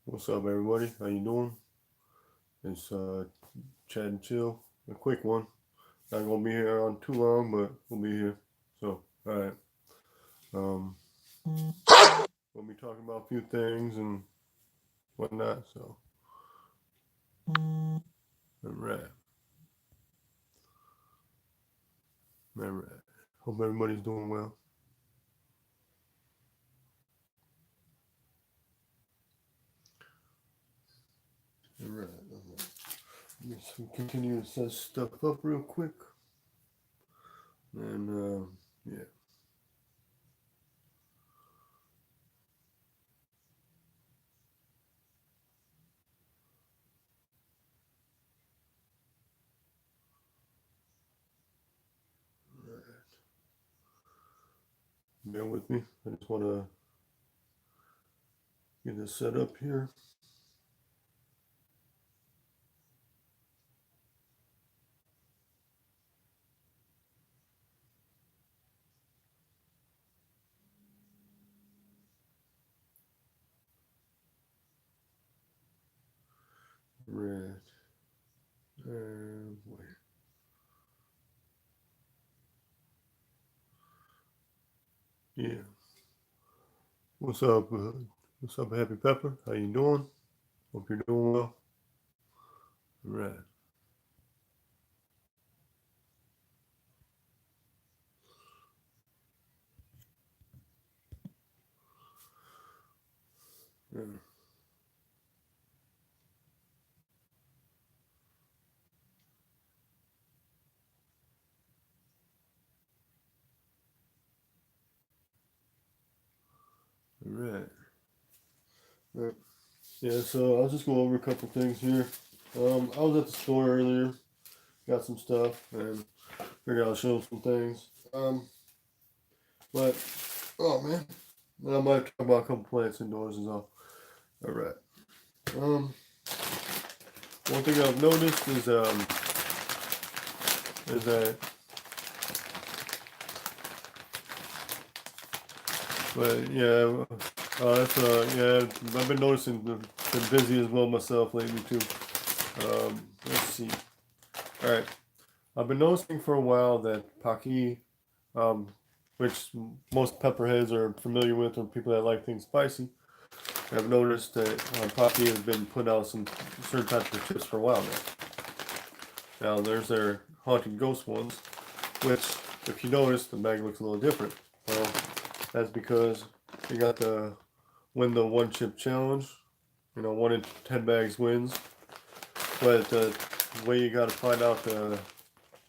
What's up, everybody? How you doing? It's Chad and Chill, a quick one. Not gonna be here on too long, but we'll be here. So, all right. Um, we'll be talking about a few things and whatnot. So, all right, all right. Hope everybody's doing well. All right. All right. Let's continue to set stuff up real quick, and yeah. All right. Bear with me. I just want to get this set up here. Right. Wait. Yeah. What's up? What's up, Happy Pepper? How you doing? Hope you're doing well. Right, yeah, right, right. Yeah, so I'll just go over a couple things here. I was at the store earlier, got some stuff, and figured I'll show some things. But oh man, I might talk about a couple plants indoors as well. All right. Um, one thing I've noticed is that, but yeah, that's yeah. I've been noticing, been busy as well myself lately too. Let's see. All right. I've been noticing for a while that Paki, um, which most pepperheads are familiar with, or people that like things spicy, have noticed that Paki has been putting out some certain types of chips for a while now. Now, there's their haunted ghost ones, which, if you notice, the bag looks a little different. Well, that's because you got the win the one chip challenge. You know, 1 in 10 bags wins. But the way you got to find out the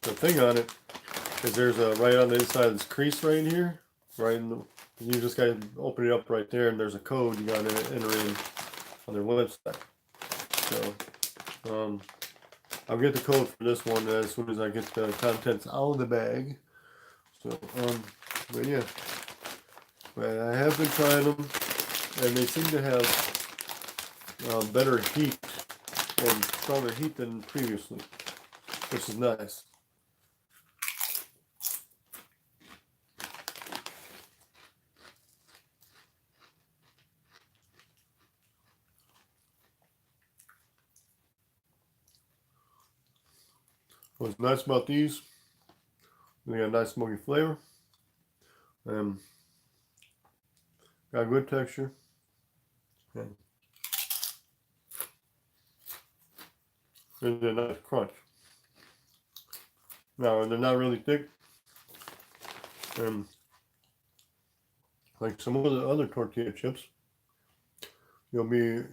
thing on it is there's a right on the inside of this crease right in here, right in the. You just gotta open it up right there, and there's a code you gotta enter in on their website. So I'll get the code for this one as soon as I get the contents out of the bag. So but yeah, but I have been trying them, and they seem to have better heat and stronger heat than previously, which is nice. What's nice about these, they got a nice smoky flavor, and got good texture, and there's a nice crunch. Now they're not really thick, and like some of the other tortilla chips, you'll be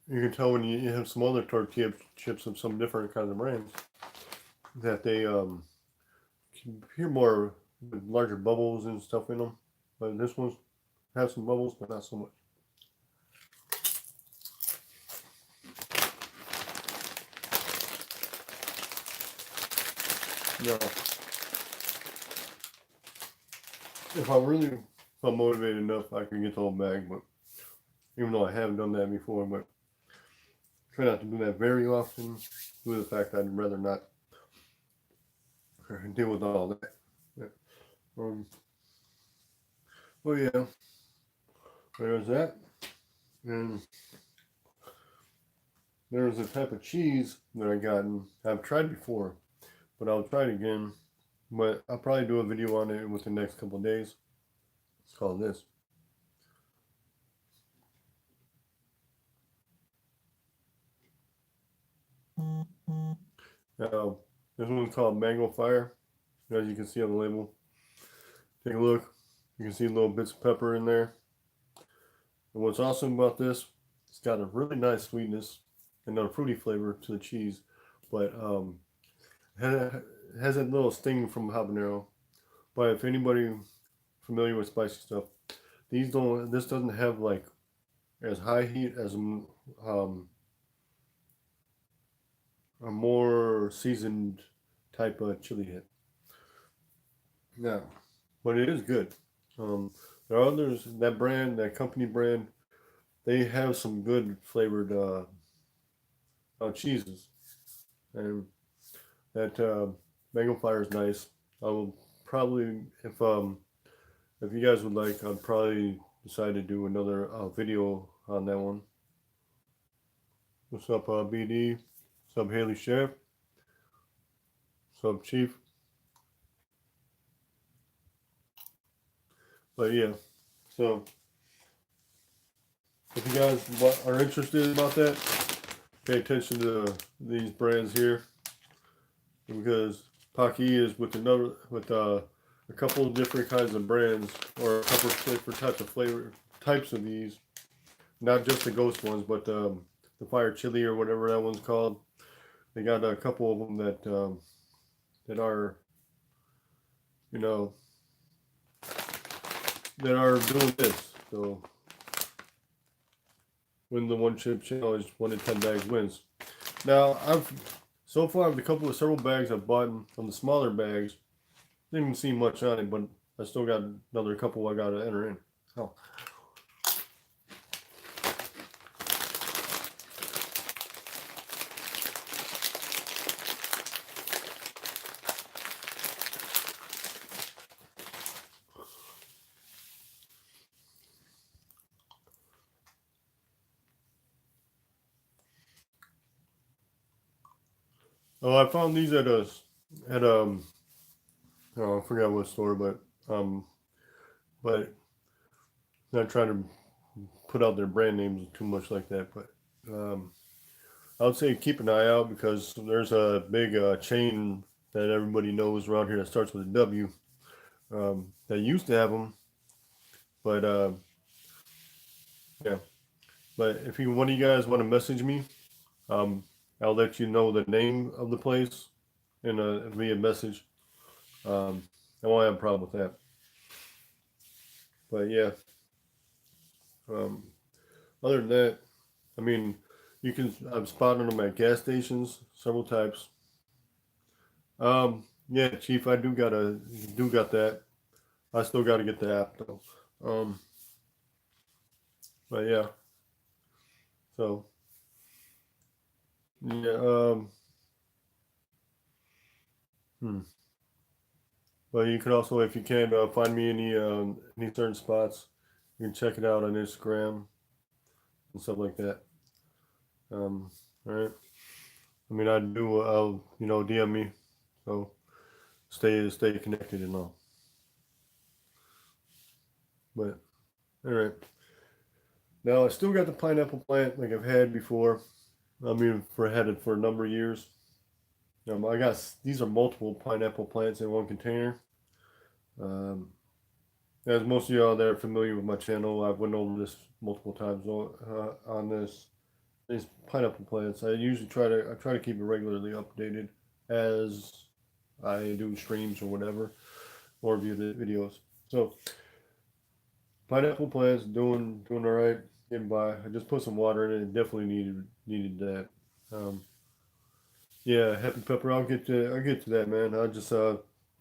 you can tell when you have some other tortilla chips of some different kinds of brands that they can appear more with larger bubbles and stuff in them. But this one has some bubbles, but not so much. Now, if I'm motivated enough, I can get the whole bag. But even though I haven't done that before, but try not to do that very often, due to the fact I'd rather not deal with all that. Yeah. Um, well, yeah, there's that. And there's a type of cheese that I've tried before, but I'll try it again. But I'll probably do a video on it within the next couple of days. It's called this. This one's called Mango Fire. As you can see on the label. Take a look. You can see little bits of pepper in there. And what's awesome about this, it's got a really nice sweetness and a fruity flavor to the cheese, but has that little sting from habanero. But if anybody familiar with spicy stuff, this doesn't have like as high heat as a more seasoned type of chili hit. Yeah, but it is good. There are others, that company brand, they have some good flavored cheeses, and that mango fire is nice. I will probably, if you guys would like, I'd probably decide to do another video on that one. What's up, BD? What's up, Haley Chef? What's up, Chief? But yeah, so if you guys are interested about that, pay attention to these brands here, because Paki is with a couple of different kinds of brands, or a couple of different types of these, not just the ghost ones, but the fire chili or whatever that one's called. They got a couple of them that are, you know, that are doing this. So win the one chip challenge, 1 in 10 bags wins. Now so far the several bags I've bought from the smaller bags. Didn't even see much on it, but I still got another couple I gotta enter in. Oh. Oh, I found these at oh, I forgot what store, but not trying to put out their brand names too much like that, but I would say keep an eye out, because there's a big chain that everybody knows around here that starts with a W, that used to have them, but yeah. But if one of you guys want to message me, um, I'll let you know the name of the place in via message. I won't have a problem with that. But yeah, um, other than that, I mean, I've spotted them at gas stations, several types. Yeah, Chief, I do got that. I still got to get the app though. But yeah, so yeah, hmm. But you can also, if you can, find me any certain spots. You can check it out on Instagram and stuff like that. All right. I mean, I'll DM me, so stay connected and all. But all right. Now I still got the pineapple plant like I've had before. I mean, had it for a number of years. I got these are multiple pineapple plants in one container. Um, as most of y'all that are familiar with my channel, I've went over this multiple times on these pineapple plants. I try to keep it regularly updated as I do streams or whatever, or view the videos. So pineapple plants doing all right, getting by. I just put some water in it. It definitely needed that. Um, yeah, happy pepper. I'll get to that, man. I'm just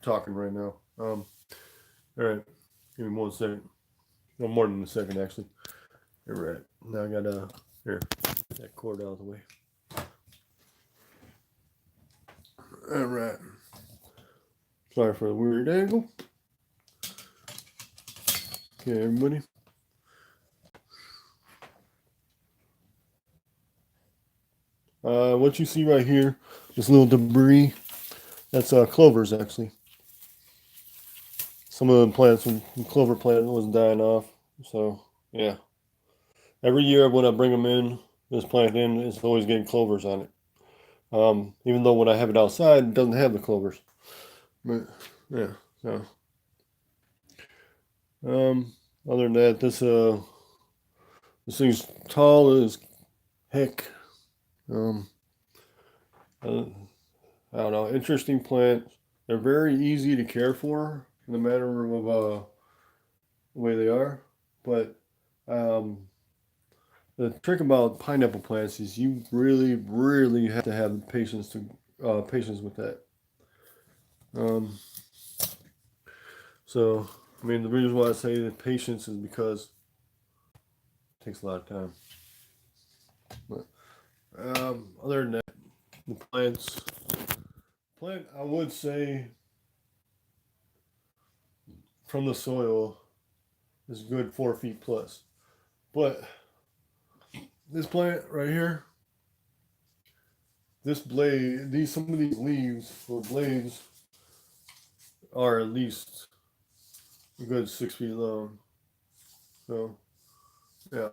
talking right now. All right, give me 1 second. No, more than a second actually. All right, now I gotta here get that cord out of the way. All right. Sorry for the weird angle. Okay, everybody. What you see right here, this little debris, that's clovers actually. Some of the plants, some clover plant was dying off. So yeah, every year when I bring them in, this plant in, it's always getting clovers on it. Even though when I have it outside, it doesn't have the clovers. But yeah, so other than that, this thing's tall as heck. Um, uh, I don't know, interesting plants. They're very easy to care for in the matter of the way they are. But um, the trick about pineapple plants is you really, really have to have patience with that. Um, so, I mean, the reason why I say that patience is because it takes a lot of time. But other than that, the plant, I would say from the soil is good 4 feet plus. But this plant right here, this blade, some of these leaves or blades are at least a good 6 feet long. So yeah,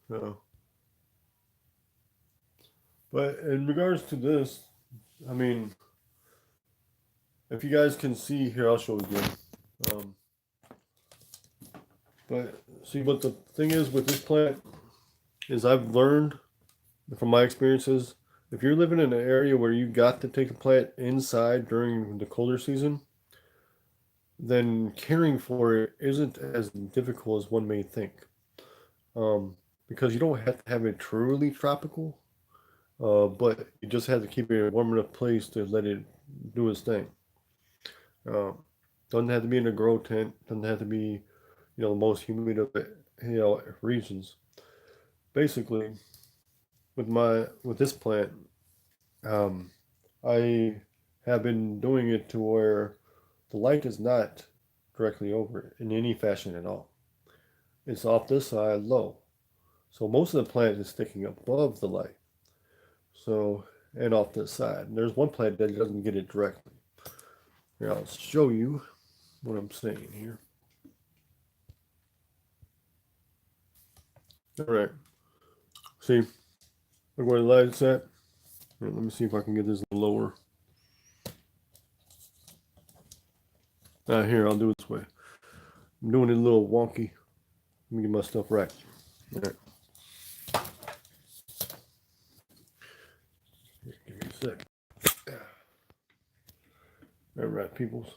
so but in regards to this, I mean, if you guys can see here, I'll show again. Um, but see what the thing is with this plant is I've learned from my experiences. If you're living in an area where you got to take the plant inside during the colder season, then caring for it isn't as difficult as one may think. Um, because you don't have to have it truly tropical, but you just have to keep it in a warm enough place to let it do its thing. Um, doesn't have to be in a grow tent. Doesn't have to be, the most humid of regions. Basically, with this plant, um, I have been doing it to where the light is not directly over it in any fashion at all. It's off this side low. So most of the plant is sticking above the light. So, and off this side. And there's one plant that doesn't get it directly. Here, I'll show you what I'm saying here. All right. See, look where the light's at. Here, let me see if I can get this lower. Here, I'll do it this way. I'm doing it a little wonky. Let me get my stuff right. All right. Here, give me a sec. All right, peoples.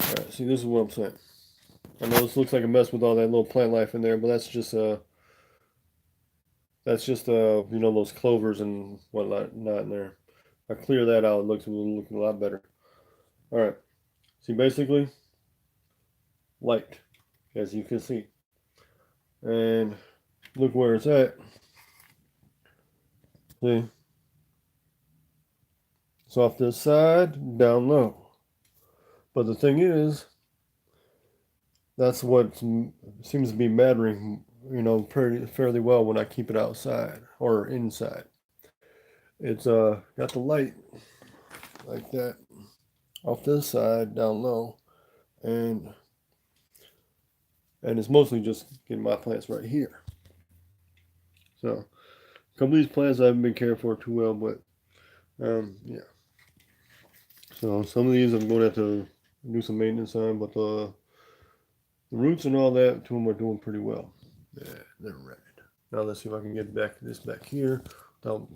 All right, see, this is what I'm saying. I know this looks like a mess with all that little plant life in there, but that's just those clovers and whatnot not in there. I clear that out, it looks a lot better. All right. See, basically, light, as you can see, and look where it's at. See, it's off this side, down low. But the thing is, that's what seems to be mattering, pretty fairly well when I keep it outside or inside. It's got the light like that off this side, down low, and it's mostly just getting my plants right here. So a couple of these plants I haven't been caring for too well, but yeah. So some of these I'm going to have to do some maintenance on, but the roots and all that to them are doing pretty well. Yeah, they're right. Now let's see if I can get this back here without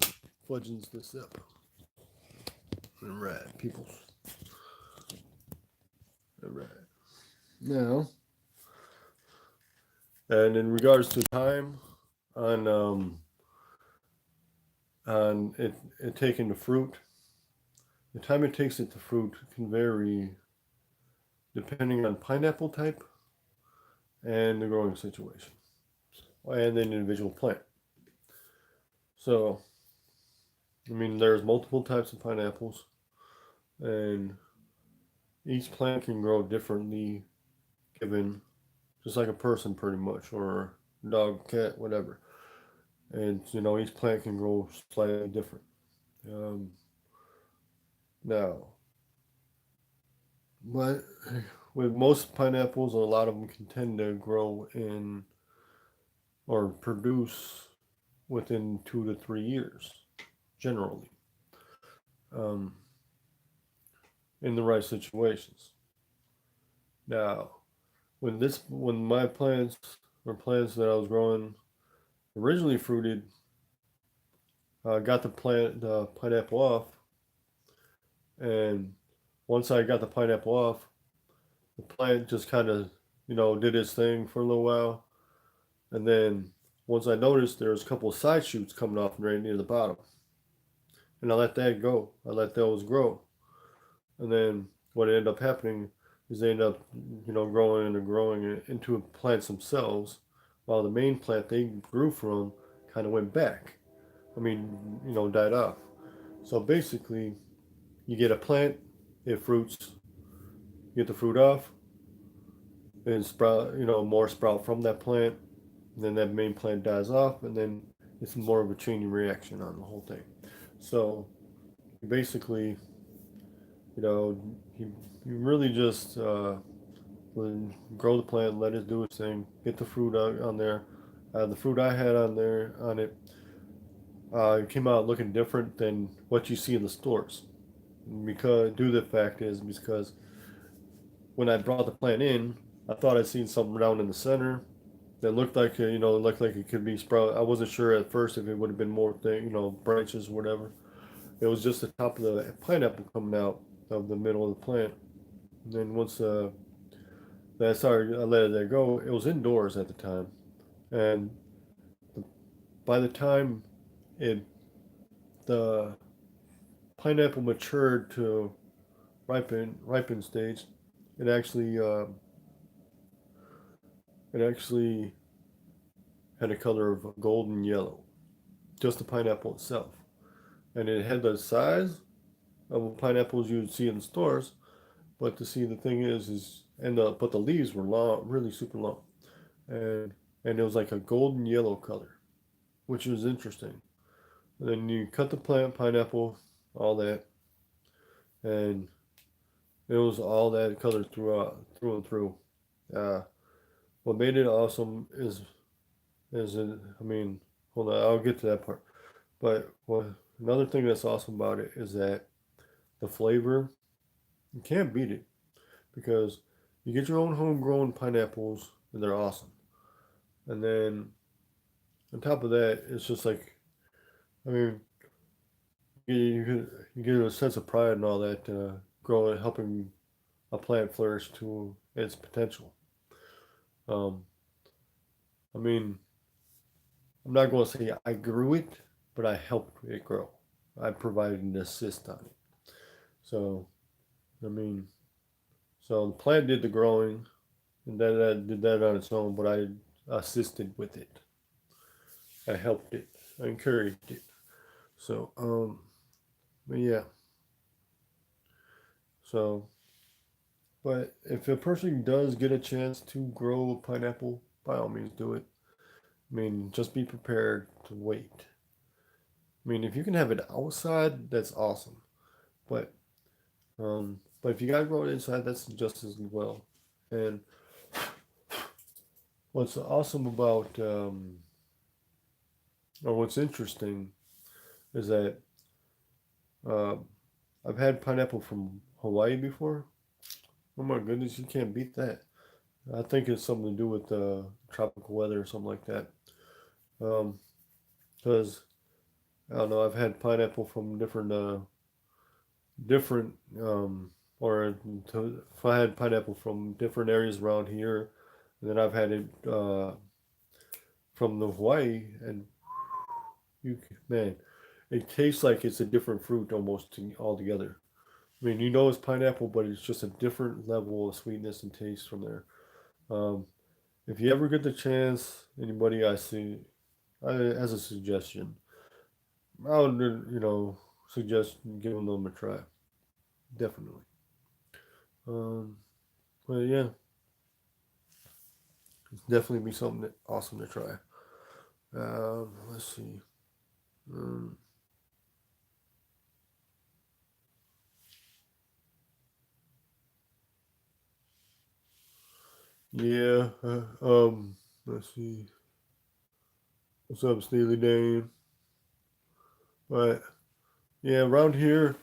fudging this up. All right, people. All right. Now, and in regards to time on it taking the fruit, the time it takes it to fruit can vary depending on pineapple type and the growing situation and the individual plant. So, I mean, there's multiple types of pineapples, and each plant can grow differently, given just like a person, pretty much, or dog, cat, whatever. And each plant can grow slightly different. Um, Now, but with most pineapples, a lot of them can tend to grow in or produce within 2 to 3 years, generally, um, in the right situations. Now, when my plants or plants that I was growing originally fruited, I got the pineapple off, and once I got the pineapple off, the plant just kind of did its thing for a little while, and then once I noticed there was a couple of side shoots coming off right near the bottom, and I let that go. I let those grow, and then what ended up happening is they end up growing and growing into plants themselves, while the main plant they grew from kind of went back. I mean, died off. So basically, you get a plant, it fruits, you get the fruit off, and sprout, more sprout from that plant, and then that main plant dies off, and then it's more of a chain reaction on the whole thing. So basically, you know, you really just grow the plant, let it do its thing, get the fruit out on there. The fruit I had on it, it came out looking different than what you see in the stores. Because due to the fact is because when I brought the plant in, I thought I'd seen something round in the center that looked like looked like it could be sprout. I wasn't sure at first if it would have been more thing, branches or whatever. It was just the top of the pineapple coming out of the middle of the plant. And then once I let it go. It was indoors at the time, and by the time it the pineapple matured to ripen stage, it actually uh, it actually had a color of golden yellow, just the pineapple itself, and it had the size of pineapples you would see in the stores. But to see the thing is and but the leaves were long, really super long, and and it was like a golden yellow color, which was interesting. And then you cut the plant, pineapple, all that, and it was all that color through and through. Uh, what made it awesome is it, I mean, hold on, I'll get to that part. But another thing that's awesome about it is that the flavor, you can't beat it because you get your own homegrown pineapples and they're awesome. And then on top of that, it's just like, I mean, you get a sense of pride and all that, growing, helping a plant flourish to its potential. Um, I mean, I'm not going to say I grew it, but I helped it grow. I provided an assist on it. So, I mean, so the plant did the growing, and then I did that on its own, but I assisted with it. I helped it. I encouraged it. So, but yeah. So, but if a person does get a chance to grow a pineapple, by all means do it. I mean, just be prepared to wait. I mean, if you can have it outside, that's awesome. But but if you gotta grow it inside, that's just as well. And what's awesome about or what's interesting is that uh, I've had pineapple from Hawaii before. Oh my goodness, you can't beat that. I think it's something to do with tropical weather or something like that. Um, because I don't know, I've had pineapple from different or if I had pineapple from different areas around here, and then I've had it from the Hawaii, and man, it tastes like it's a different fruit almost altogether. I mean, it's pineapple, but it's just a different level of sweetness and taste from there. Um, if you ever get the chance, anybody I see, as a suggestion, I would suggest giving them a try. Definitely. Um, but yeah, it's definitely be something awesome to try. Let's see. Um, yeah. Let's see. What's up, Steely Dan? But yeah, around here,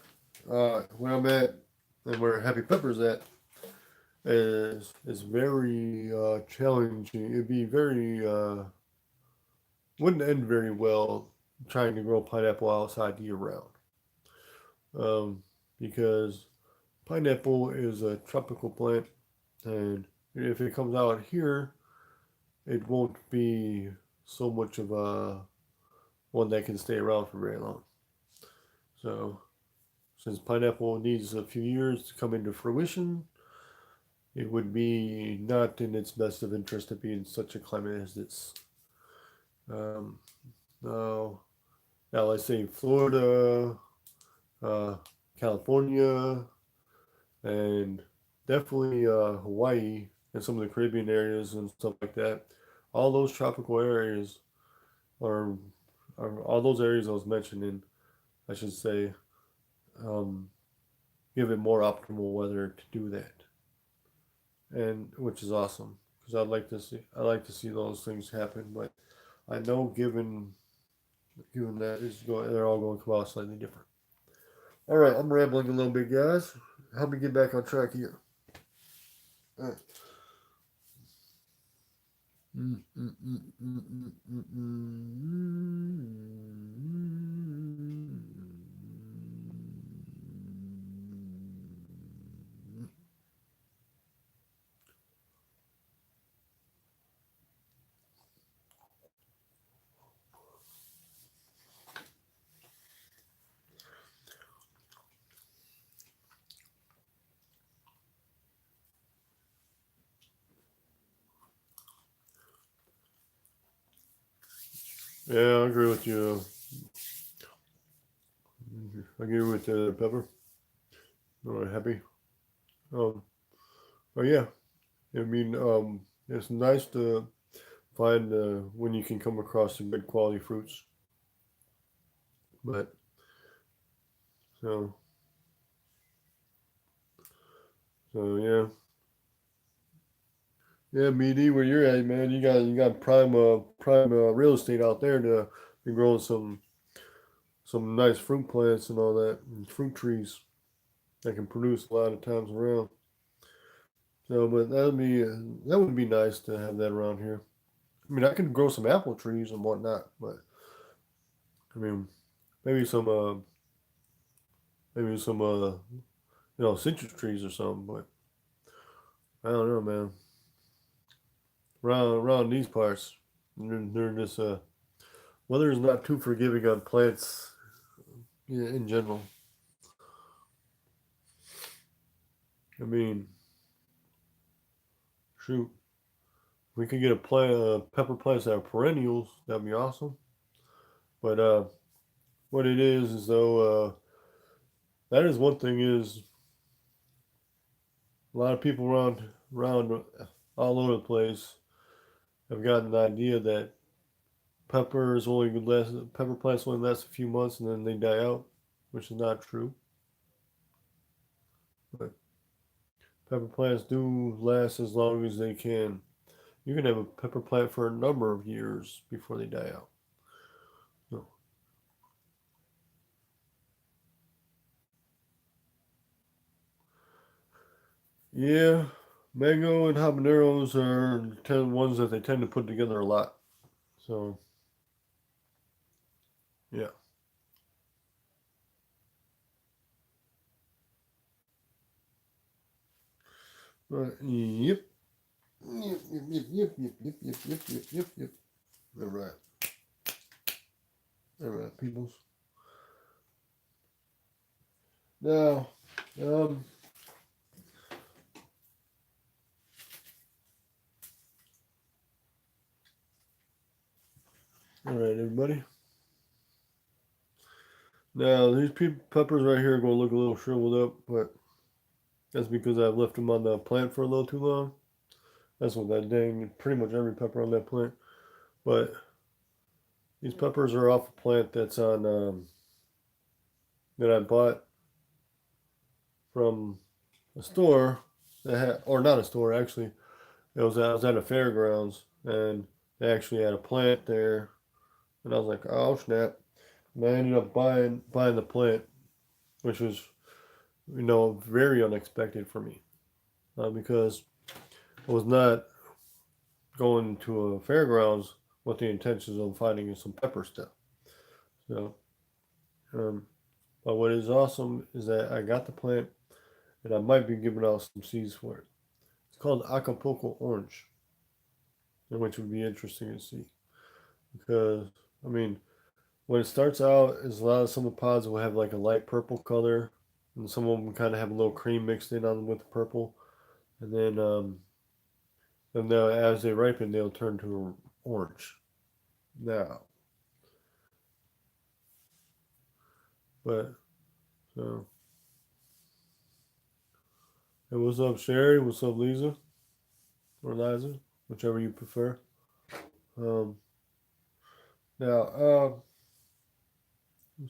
where I'm at, and where Happy Pepper's at, is very challenging. It'd be very wouldn't end very well trying to grow pineapple outside year round. Um, because pineapple is a tropical plant, and if it comes out here, it won't be so much of a one that can stay around for very long. So, since pineapple needs a few years to come into fruition, it would be not in its best of interest to be in such a climate as this. Um, now, now, let's say Florida, uh, California, and definitely Hawaii and some of the Caribbean areas and stuff like that. All those tropical areas are, are all those areas I was mentioning. I should say, um, give it more optimal weather to do that, and which is awesome because I like to see those things happen. But I know given that they're all going to come out slightly different. All right, I'm rambling a little bit, guys. Help me get back on track here. All right. Mm, mm, mm, mm, mm, mm, mm. Yeah, I agree with you. I agree with Pepper. Or Happy. Um, but yeah, I mean, it's nice to find when you can come across some good quality fruits. But so yeah, yeah, BD, where you're at, man, you got prime real estate out there to be growing some nice fruit plants and all that, and fruit trees that can produce a lot of times around. So, but that would be nice to have that around here. I mean, I could grow some apple trees and whatnot, but I mean, maybe some uh maybe some citrus trees or something. But I don't know, man. Around these parts, they're just weather is not too forgiving on plants, yeah, in general. I mean, shoot, we could get a plant, pepper plants that are perennials. That'd be awesome. But what it is though, that is one thing is a lot of people around all over the place have gotten the idea that pepper plants only last a few months and then they die out, which is not true. But pepper plants do last as long as they can. You can have a pepper plant for a number of years before they die out. So, yeah, mango and habaneros are ones that they tend to put together a lot. So yeah, but yep, yep, yep, yep, yep, yep, yep, yep, yep, yep, yep, yep. All right, all right, peoples. Now, um, all right, everybody. Now these peppers right here are gonna look a little shriveled up, but That's because I've left them on the plant for a little too long. That's what that dang, pretty much every pepper on that plant. But these peppers are off a plant that's on, that I bought from a store that had, or not a store actually. I was at a fairgrounds and they actually had a plant there, and I was like, oh snap! And I ended up buying the plant, which was very unexpected for me because I was not going to a fairgrounds with the intentions of finding some pepper stuff. So, um, but what is awesome is that I got the plant and I might be giving out some seeds for it. It's called Acapulco Orange, which would be interesting to see because I mean, when it starts out, is a lot of some of the pods will have like a light purple color, and some of them kind of have a little cream mixed in on them with the purple, and then as they ripen, they'll turn to orange. Now, but so, hey, what's up, Sherry? What's up, Lisa or Liza, whichever you prefer. Um, now,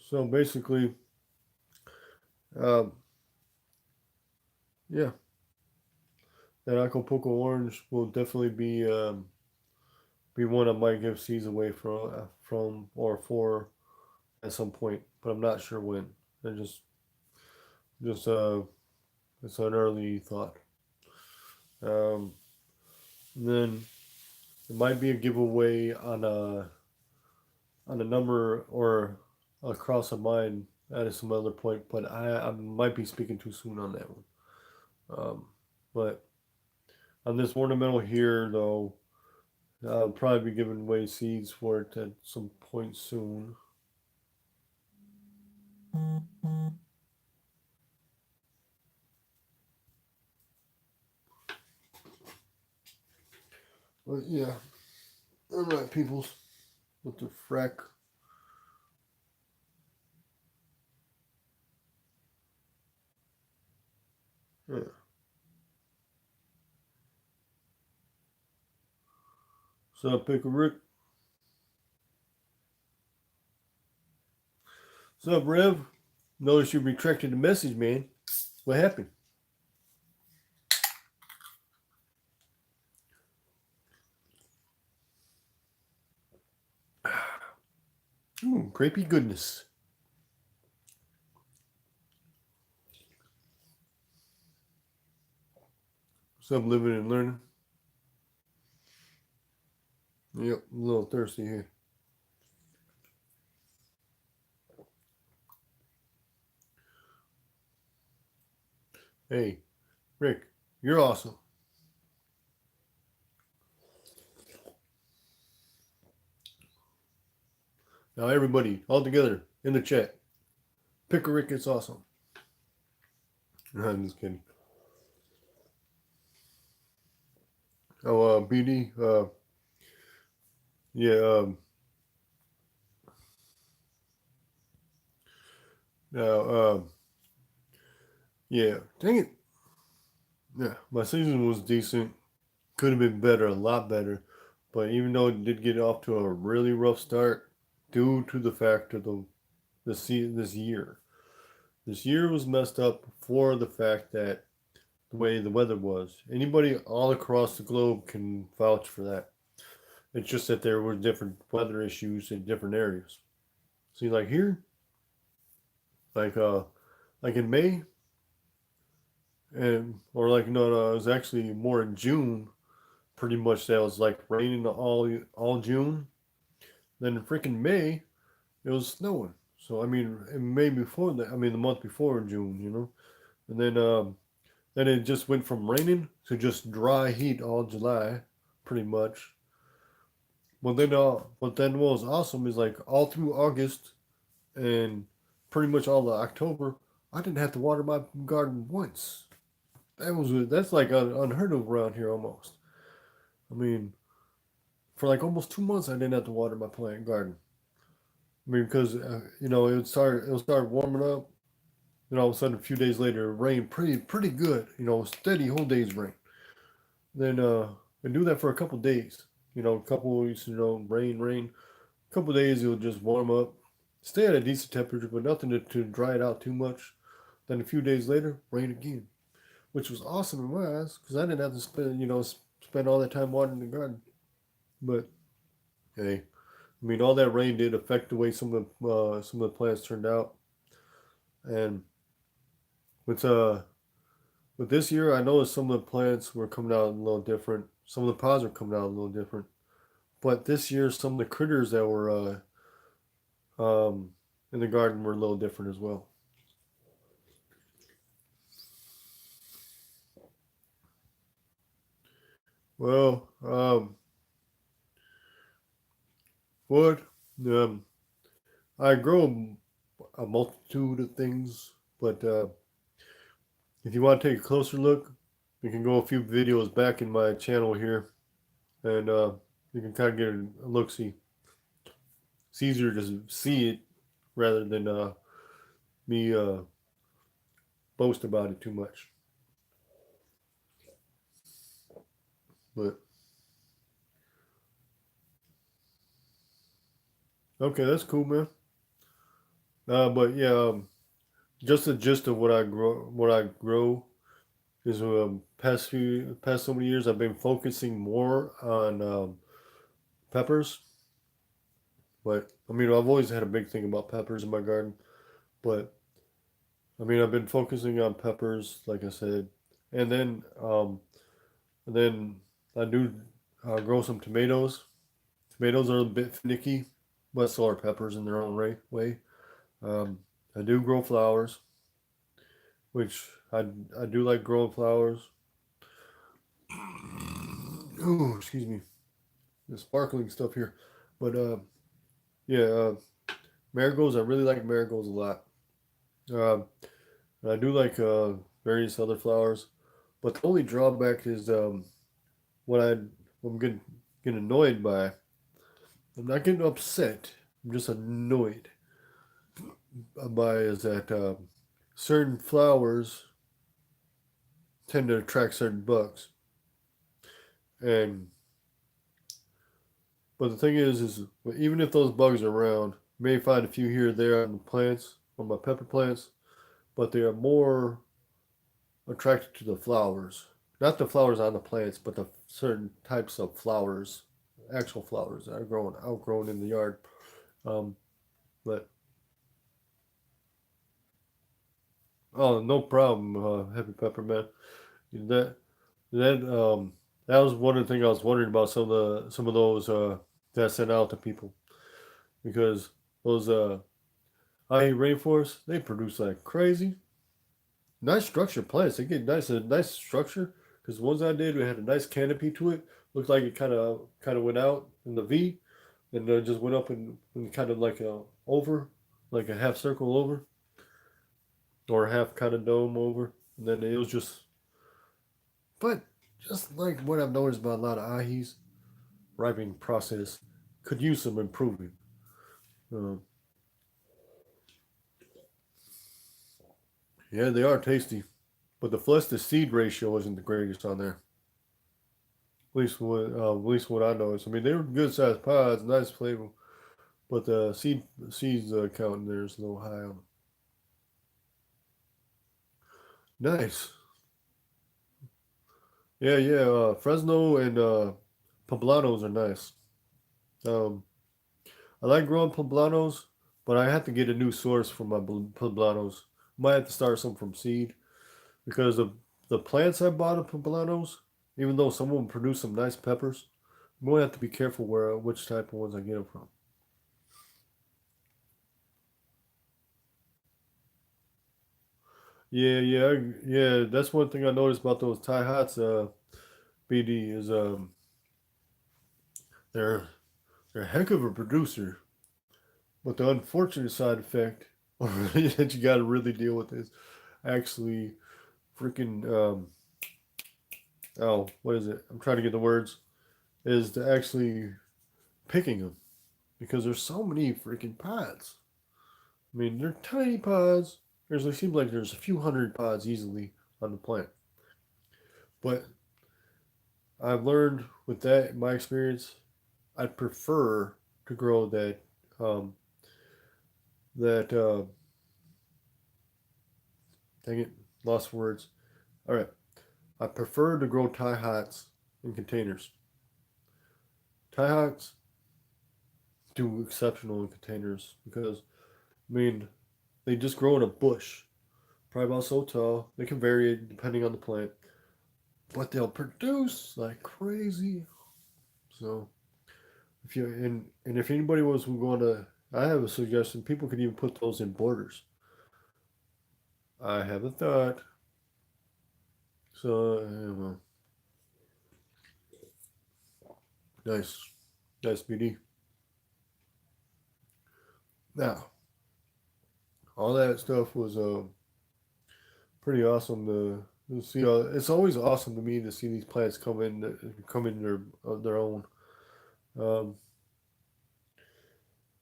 so basically, um, yeah, that Acapulco orange will definitely be one I might give seeds away from or for at some point, but I'm not sure when. I just it's an early thought. Um, then it might be a giveaway on a number or across a mine at some other point, but I might be speaking too soon on that one. But on this ornamental here, though, I'll probably be giving away seeds for it at some point soon. But yeah, all right, peoples, with the frack. Yeah. What's up, Pickle Rick? What's up, Rev? Notice you retracted the message, man. What happened? Grapey goodness. What's up, living and learning? Yep, a little thirsty here. Hey, Rick, you're awesome. Now, everybody, all together in the chat. Pickle Rick is awesome. I'm just kidding. Oh, BD, yeah, now, yeah, dang it. Yeah, my season was decent. Could have been better, a lot better. But even though it did get off to a really rough start, due to the fact of this year, this year was messed up for the fact that the way the weather was. Anybody all across the globe can vouch for that. It's just that there were different weather issues in different areas. See, like here, like uh, like in May, and or like no, it was actually more in June. Pretty much that was like raining all June. Then in freaking May, it was snowing. So I mean, in May before that, I mean the month before in June, and then it just went from raining to just dry heat all July, pretty much. But then what was awesome is like all through August and pretty much all of October, I didn't have to water my garden once. That's like unheard of around here almost. I mean, for like almost 2 months, I didn't have to water my plant garden. I mean, because it would start warming up. Then all of a sudden, a few days later, it rained pretty good. Steady whole days rain. Then and do that for a couple days. A couple weeks. Rain. A couple days, it'll just warm up, stay at a decent temperature, but nothing to dry it out too much. Then a few days later, rain again, which was awesome in my eyes because I didn't have to spend all that time watering the garden. But hey, I mean, all that rain did affect the way some of the plants turned out. And with with this year, I noticed some of the plants were coming out a little different. Some of the pods were coming out a little different. But this year, some of the critters that were in the garden were a little different as well. Well, what? Um, I grow a multitude of things, but if you want to take a closer look, you can go a few videos back in my channel here, and you can kind of get a look. See, it's easier to see it rather than me boast about it too much. But okay, that's cool, man. But yeah, just the gist of what I grow is past so many years I've been focusing more on peppers. But I mean, I've always had a big thing about peppers in my garden. But I mean, I've been focusing on peppers, like I said, and then I do grow some tomatoes. Tomatoes are a bit finicky, but so are peppers in their own way. Um, I do grow flowers, which I do like growing flowers. Oh, excuse me, the sparkling stuff here. But yeah, marigolds. I really like marigolds a lot. Um, I do like various other flowers, but the only drawback is what I'm getting annoyed by. I'm not getting upset. I'm just annoyed by is that certain flowers tend to attract certain bugs, and but the thing is even if those bugs are around, you may find a few here or there on the plants, on my pepper plants, but they are more attracted to the flowers, not the flowers on the plants, but the certain types of flowers, actual flowers that are growing outgrown in the yard. Um, but oh, no problem, Happy Pepper Man. That that that was one of the things I was wondering about some of those that I sent out to people because those I hate rainforests, they produce like crazy. Nice structure plants. They get a nice structure because the ones I did, we had a nice canopy to it. Looked like it kind of went out in the V, and just went up and kind of like a over, like a half circle over, or a half kind of dome over, and then it was just. But just like what I've noticed about a lot of ahis, ripening process could use some improving. Um, yeah, they are tasty, but the flesh to seed ratio isn't the greatest on there. At least what I noticed. I mean, they were good sized pods, nice flavor, but the seeds count in there is a little high on them. Nice. Yeah, yeah. Fresno and poblanos are nice. Um, I like growing poblanos, but I have to get a new source for my poblanos. Might have to start some from seed because the plants I bought of poblanos, even though some of them produce some nice peppers, I'm gonna have to be careful where which type of ones I get them from. Yeah, yeah, yeah. That's one thing I noticed about those Thai hots, BD is they're they're a heck of a producer, but the unfortunate side effect that you got to really deal with is actually freaking oh, what is it? I'm trying to get the words. Is to actually picking them because there's so many freaking pods. I mean, they're tiny pods. it seems like there's a few hundred pods easily on the plant. But I've learned with that, in my experience, I'd prefer to grow um, that dang it, lost words. All right, I prefer to grow Thai hots in containers. Thai hots do exceptional in containers because I mean they just grow in a bush, probably about so tall. They can vary depending on the plant, but they'll produce like crazy. So if you and if anybody was going to, I have a suggestion. People could even put those in borders. I have a thought. So well, nice, nice BD. Now all that stuff was pretty awesome to see. It's always awesome to me to see these plants come in their own. Um,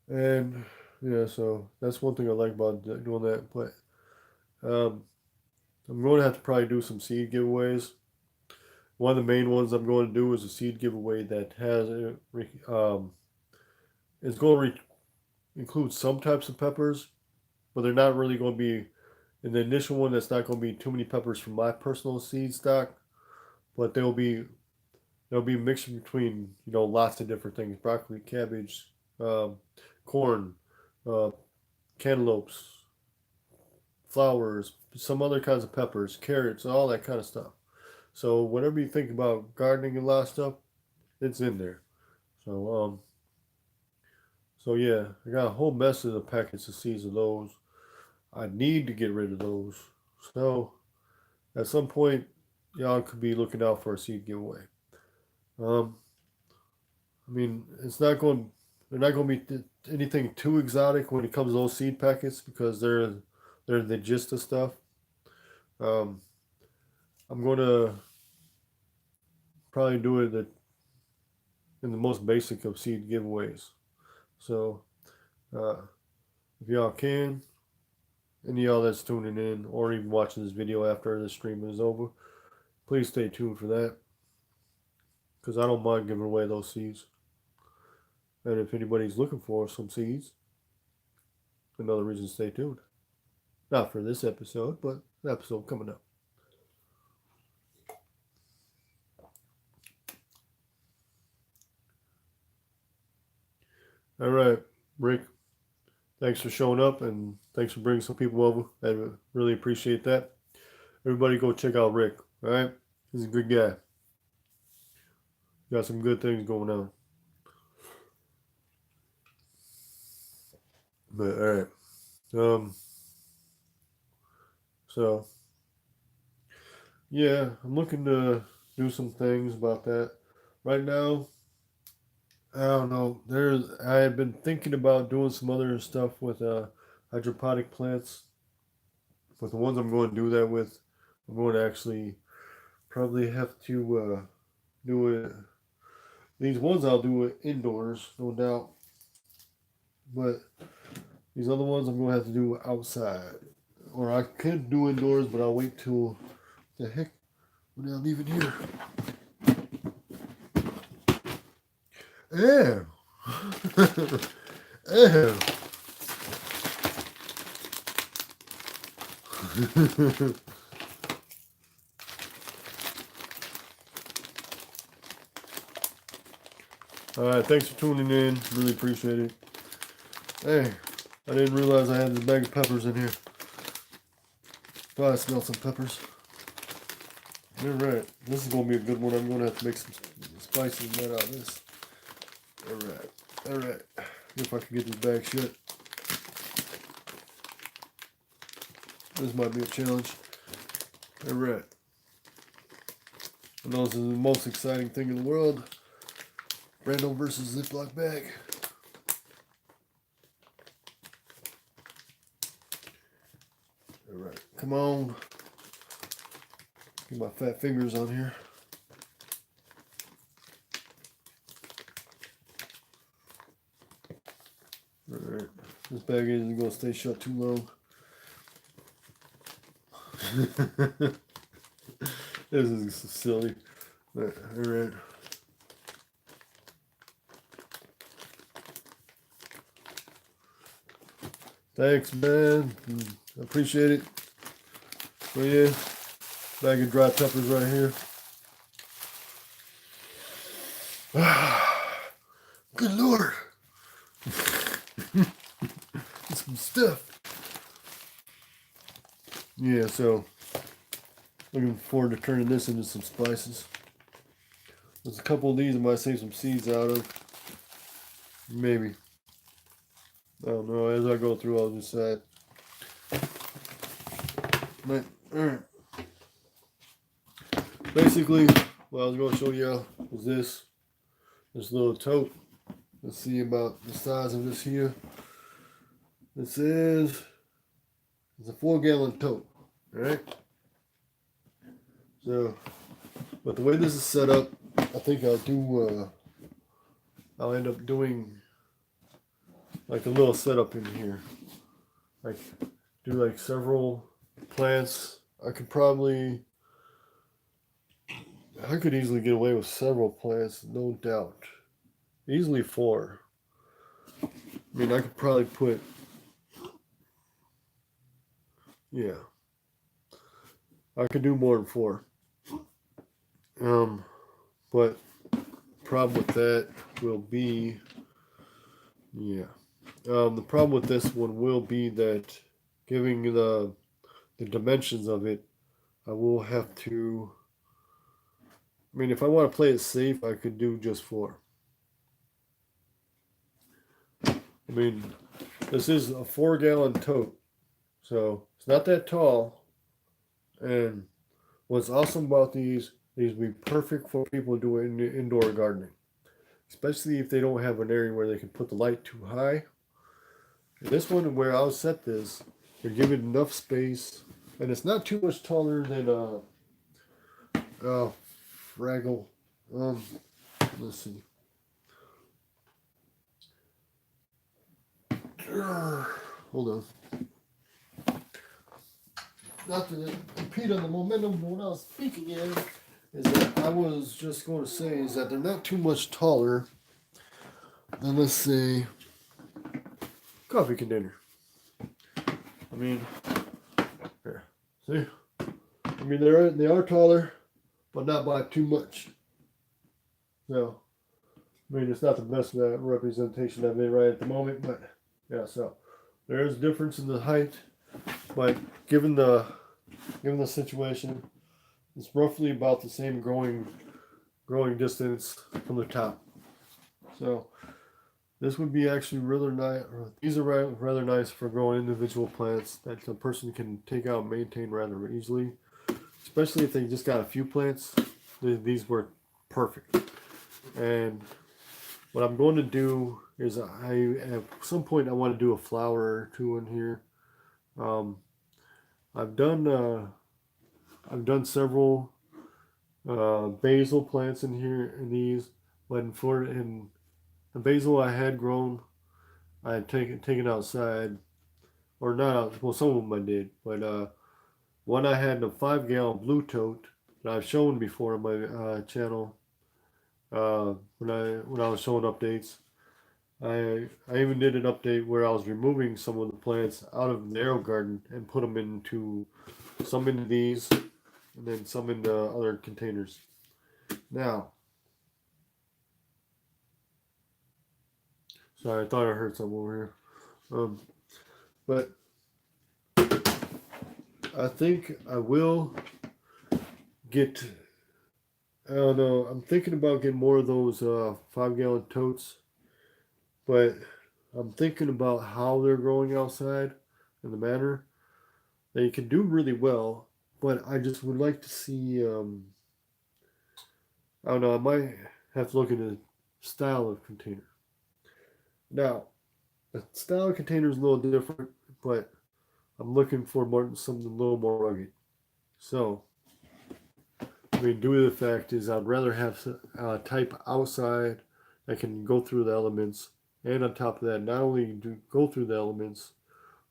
and yeah, so that's one thing I like about doing that. But um, I'm going to have to probably do some seed giveaways. One of the main ones I'm going to do is a seed giveaway that has it's going to include some types of peppers, but they're not really going to be in the initial one. That's not going to be too many peppers from my personal seed stock, but there'll be a mixture between lots of different things: broccoli, cabbage, um, corn, uh, cantaloupes, flowers, some other kinds of peppers, carrots, all that kind of stuff. So whatever you think about gardening and a lot of stuff, it's in there. So so yeah, I got a whole mess of the packets of seeds of those. I need to get rid of those. So at some point, y'all could be looking out for a seed giveaway. Um, I mean, it's not going. They're not going to be anything too exotic when it comes to those seed packets because they're the gist of stuff. Um, I'm going to probably do it in the most basic of seed giveaways. So uh, if y'all can, any of y'all that's tuning in or even watching this video after the stream is over, please stay tuned for that because I don't mind giving away those seeds. And if anybody's looking for some seeds, another reason to stay tuned. Not for this episode, but the episode coming up. All right, Rick, thanks for showing up and thanks for bringing some people over. I really appreciate that. Everybody go check out Rick, all right? He's a good guy. Got some good things going on. But all right. So yeah, I'm looking to do some things about that. Right now, I don't know. I have been thinking about doing some other stuff with hydroponic plants. But the ones I'm going to do that with, I'm going to actually probably have to do it. These ones I'll do it indoors, no doubt. But these other ones I'm going to have to do outside. Or I could do indoors, but I'll wait till the heck when I leave it here. Ew. Ew. Alright, thanks for tuning in. Really appreciate it. Hey, I didn't realize I had this bag of peppers in here. Thought I smelled some peppers. Alright, this is going to be a good one. I'm going to have to make some spices right out of this. Alright. If I can get this bag shut. This might be a challenge. Alright. And those are the most exciting thing in the world. Brando versus Ziploc bag. Alright, come on. Get my fat fingers on here. Alright, this bag isn't going to stay shut too long. This is silly. All right. Thanks, man. Appreciate it. So yeah, bag of dry peppers right here. Good Lord. Some stuff. Yeah, so looking forward to turning this into some spices. There's a couple of these I might save some seeds out of. Maybe. I don't know. As I go through, I'll decide. But, alright. Basically, what I was going to show you is this little tote. Let's see about the size of this here. This is it's a 4-gallon tote. Alright? So, but the way this is set up, I think I'll end up doing like a little setup in here. Like, do like several plants. I could easily get away with several plants, no doubt. Easily 4. I mean, I could probably put, yeah, I could do more than 4. But problem with that will be, yeah. The problem with this one will be that giving the dimensions of it, I will have to. I mean, if I want to play it safe, I could do just 4. I mean, this is a 4-gallon tote, so it's not that tall. And what's awesome about these would be perfect for people doing indoor gardening, especially if they don't have an area where they can put the light too high. And this one, where I'll set this, will give it enough space, and it's not too much taller than Fraggle. Let's see. Hold on. Not to impede on the momentum of what I was speaking in, is that I was just going to say is that they're not too much taller than, let's say, coffee container. I mean, here, see? I mean, they are taller, but not by too much. So, I mean, it's not the best representation of it right at the moment, but yeah. So, there is a difference in the height, but given the situation, it's roughly about the same growing distance from the top. So, this would be actually rather nice. These are rather nice for growing individual plants that a person can take out and maintain rather easily, especially if they just got a few plants. These work perfect. And what I'm going to do is at some point I want to do a flower or 2 in here. I've done several basil plants in here in these, but in the basil I had grown, I had taken outside, or not out. Well, some of them I did, but one I had in a 5-gallon blue tote that I've shown before on my channel. When I was showing updates, I even did an update where I was removing some of the plants out of the narrow garden and put them into these, and then some into other containers. Now, sorry, I thought I heard something over here. But I think I will get. I don't know. I'm thinking about getting more of those 5-gallon totes, but I'm thinking about how they're growing outside and the manner. They can do really well, but I just would like to see. I don't know. I might have to look at the style of container. Now, the style of container is a little different, but I'm looking for something a little more rugged. So, I mean, due to the fact is I'd rather have a type outside that can go through the elements, and on top of that, not only go through the elements,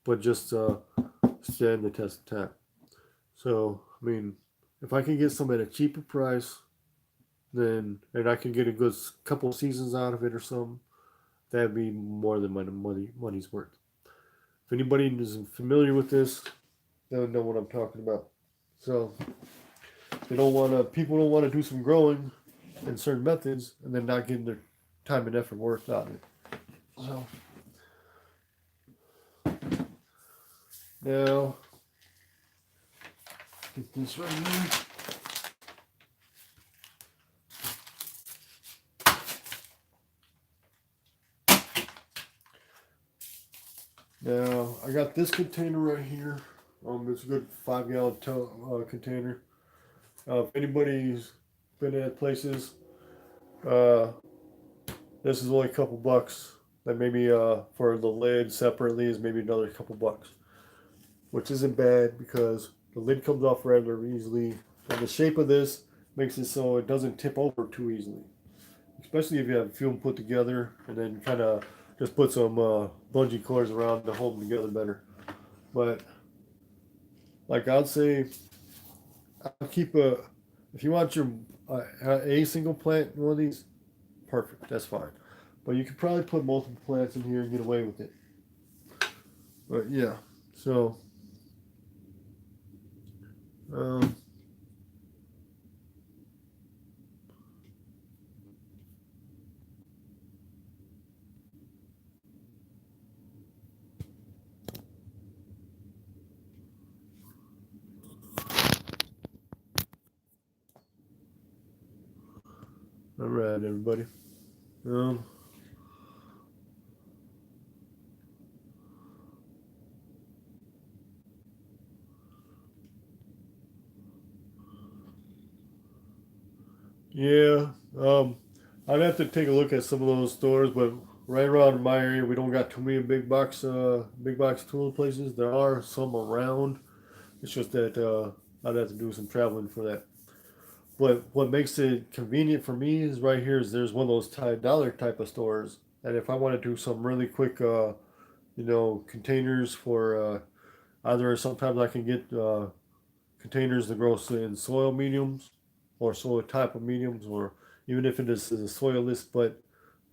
but just stand the test of time. So I mean, if I can get some at a cheaper price, then and I can get a good couple seasons out of it or something, that'd be more than my money's worth. If anybody is familiar with this, they'll know what I'm talking about. So they don't want to. People don't want to do some growing in certain methods and then not getting their time and effort worth out of it. So now get this right here. Now I got this container right here. It's a good 5 gallon container. If anybody's been at places, uh, this is only a couple bucks. Then maybe for the lid separately is maybe another couple bucks, which isn't bad because the lid comes off rather easily, and the shape of this makes it so it doesn't tip over too easily. Especially if you have a few of them put together and then kind of just put some bungee cords around to hold them together better. But like I'd say, I'll keep a. If you want your a single plant in one of these, perfect. That's fine. But you could probably put multiple plants in here and get away with it. But yeah, so um, all right, everybody. Um, yeah, I'd have to take a look at some of those stores, but right around my area, we don't got too many big box tool places. There are some around. It's just that I'd have to do some traveling for that. But what makes it convenient for me is right here is there's one of those dollar type of stores. And if I want to do some really quick, containers for either sometimes I can get containers to grow in soil mediums or soil type of mediums, or even if it is a soilless, but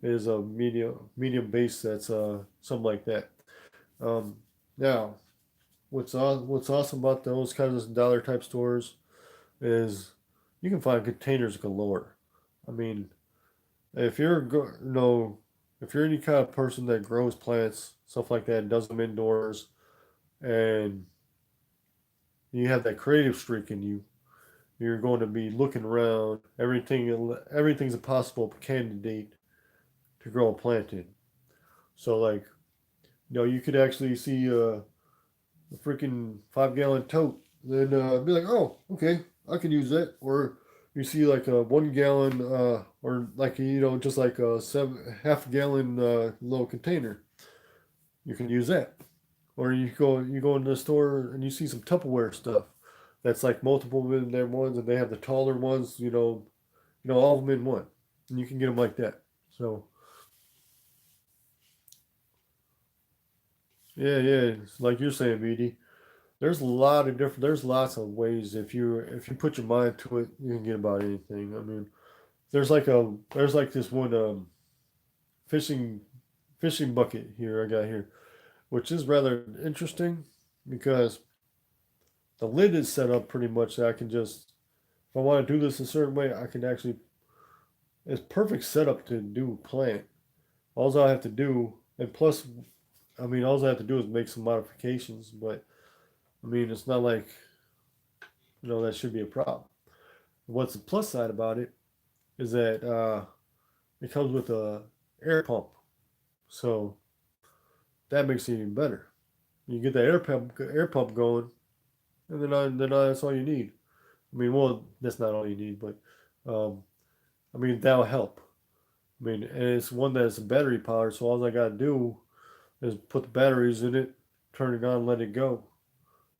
it is a medium base that's something like that. Um, Now, what's awesome about those kinds of dollar type stores is you can find containers galore. I mean, if you're if you're any kind of person that grows plants, stuff like that, and does them indoors, and you have that creative streak in you, you're going to be looking around. Everything's a possible candidate to grow a plant in. So like, you could actually see a freaking 5 gallon tote, then be like, oh, okay, I can use that. Or you see like a 1 gallon, or like just like a half gallon little container, you can use that. Or you go in the store and you see some Tupperware stuff that's like multiple in there ones, and they have the taller ones, all of them in one, and you can get them like that. So yeah, yeah, it's like you're saying, BD. There's lots of ways if you put your mind to it, you can get about anything. I mean, there's like this one fishing fishing bucket here I got here, which is rather interesting because the lid is set up pretty much that I can just if I want to do this a certain way, I can actually it's perfect setup to do plant. All I have to do, and plus, I mean, all I have to do is make some modifications, but I mean, it's not like that should be a problem. What's the plus side about it is that it comes with a air pump, so that makes it even better. You get the air pump going, and then that's all you need. I mean, well, that's not all you need, but um, I mean that'll help. I mean, and it's one that's battery powered, so all I gotta do is put the batteries in it, turn it on, let it go.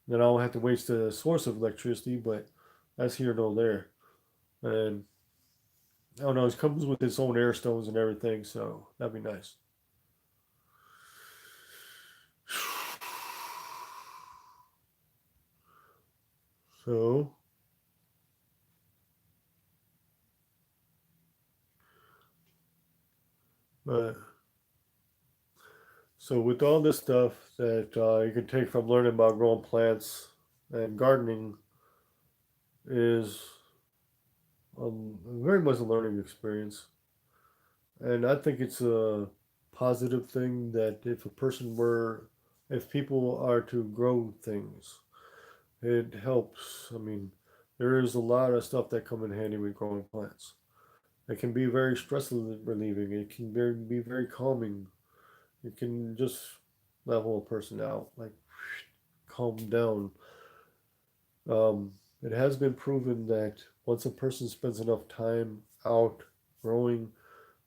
Then I don't have to waste the source of electricity, but that's here nor there. And I don't know, it comes with its own air stones and everything, so that'd be nice. So, uh, so with all this stuff that you can take from learning about growing plants and gardening is very much a learning experience. And I think it's a positive thing that if people are to grow things, it helps. I mean, there is a lot of stuff that come in handy with growing plants. It can be very stress relieving. It can be very calming. It can just level a person out, like calm down. Um, it has been proven that once a person spends enough time out growing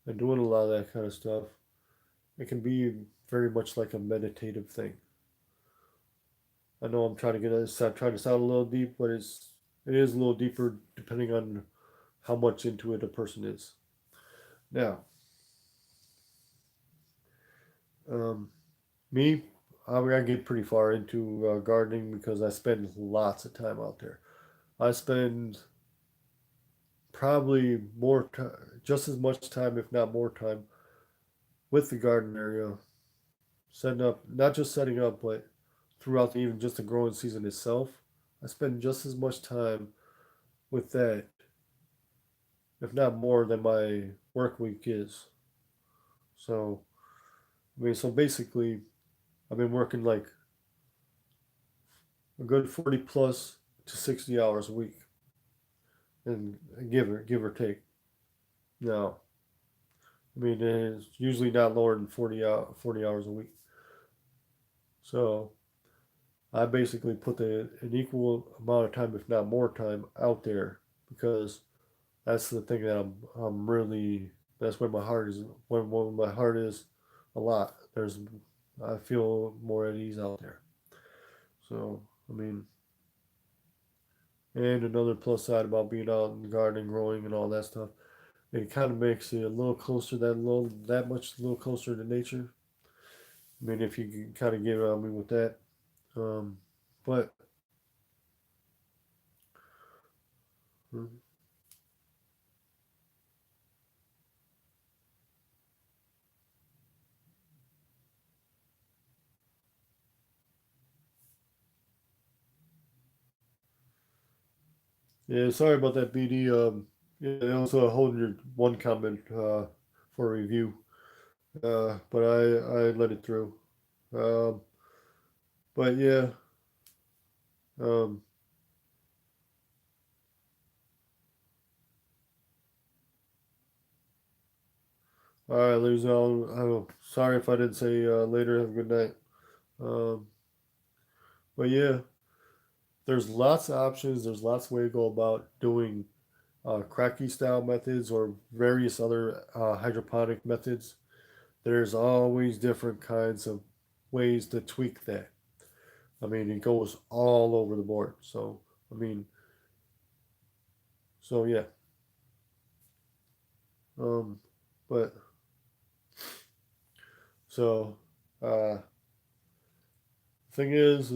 and doing a lot of that kind of stuff, it can be very much like a meditative thing. I know I'm trying to trying to sound a little deep, but it is a little deeper depending on how much into it a person is. Now, um, me, I get pretty far into gardening because I spend lots of time out there. I spend probably just as much time, if not more time, with the garden area, setting up, not just setting up, but throughout even just the growing season itself. I spend just as much time with that, if not more, than my work week is. So, I mean, so basically, I've been working like a good 40 plus to 60 hours a week, and give or take. Now, I mean, it's usually not lower than 40 hours a week. So, I basically put an equal amount of time, if not more time, out there because that's the thing that I'm really that's where my heart is when my heart is a lot. I feel more at ease out there. So I mean, and another plus side about being out in the garden, growing, and all that stuff, it kind of makes you a little closer that much a little closer to nature. I mean, if you can kind of get around me with that, um, but yeah, sorry about that, BD. Yeah, also holding your one comment for review, but I let it through. Um, but yeah, um, all right, ladies. I'm sorry if I didn't say later. Have a good night. Um, but yeah, there's lots of options. There's lots of way to go about doing cracky style methods or various other hydroponic methods. There's always different kinds of ways to tweak that. I mean, it goes all over the board. So, I mean, so yeah. Um, but so uh, thing is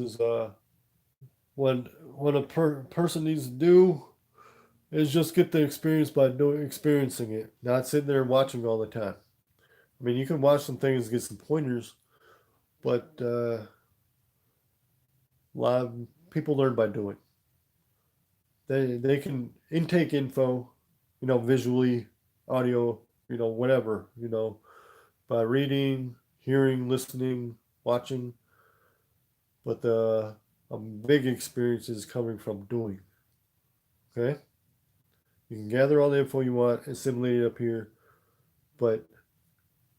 when a person needs to do is just get the experience by doing experiencing it, not sitting there and watching all the time. I mean, you can watch some things, get some pointers, but a lot of people learn by doing. They can intake info, visually, audio, whatever, by reading, hearing, listening, watching. But the a big experience is coming from doing. Okay, you can gather all the info you want, assimilate it up here, but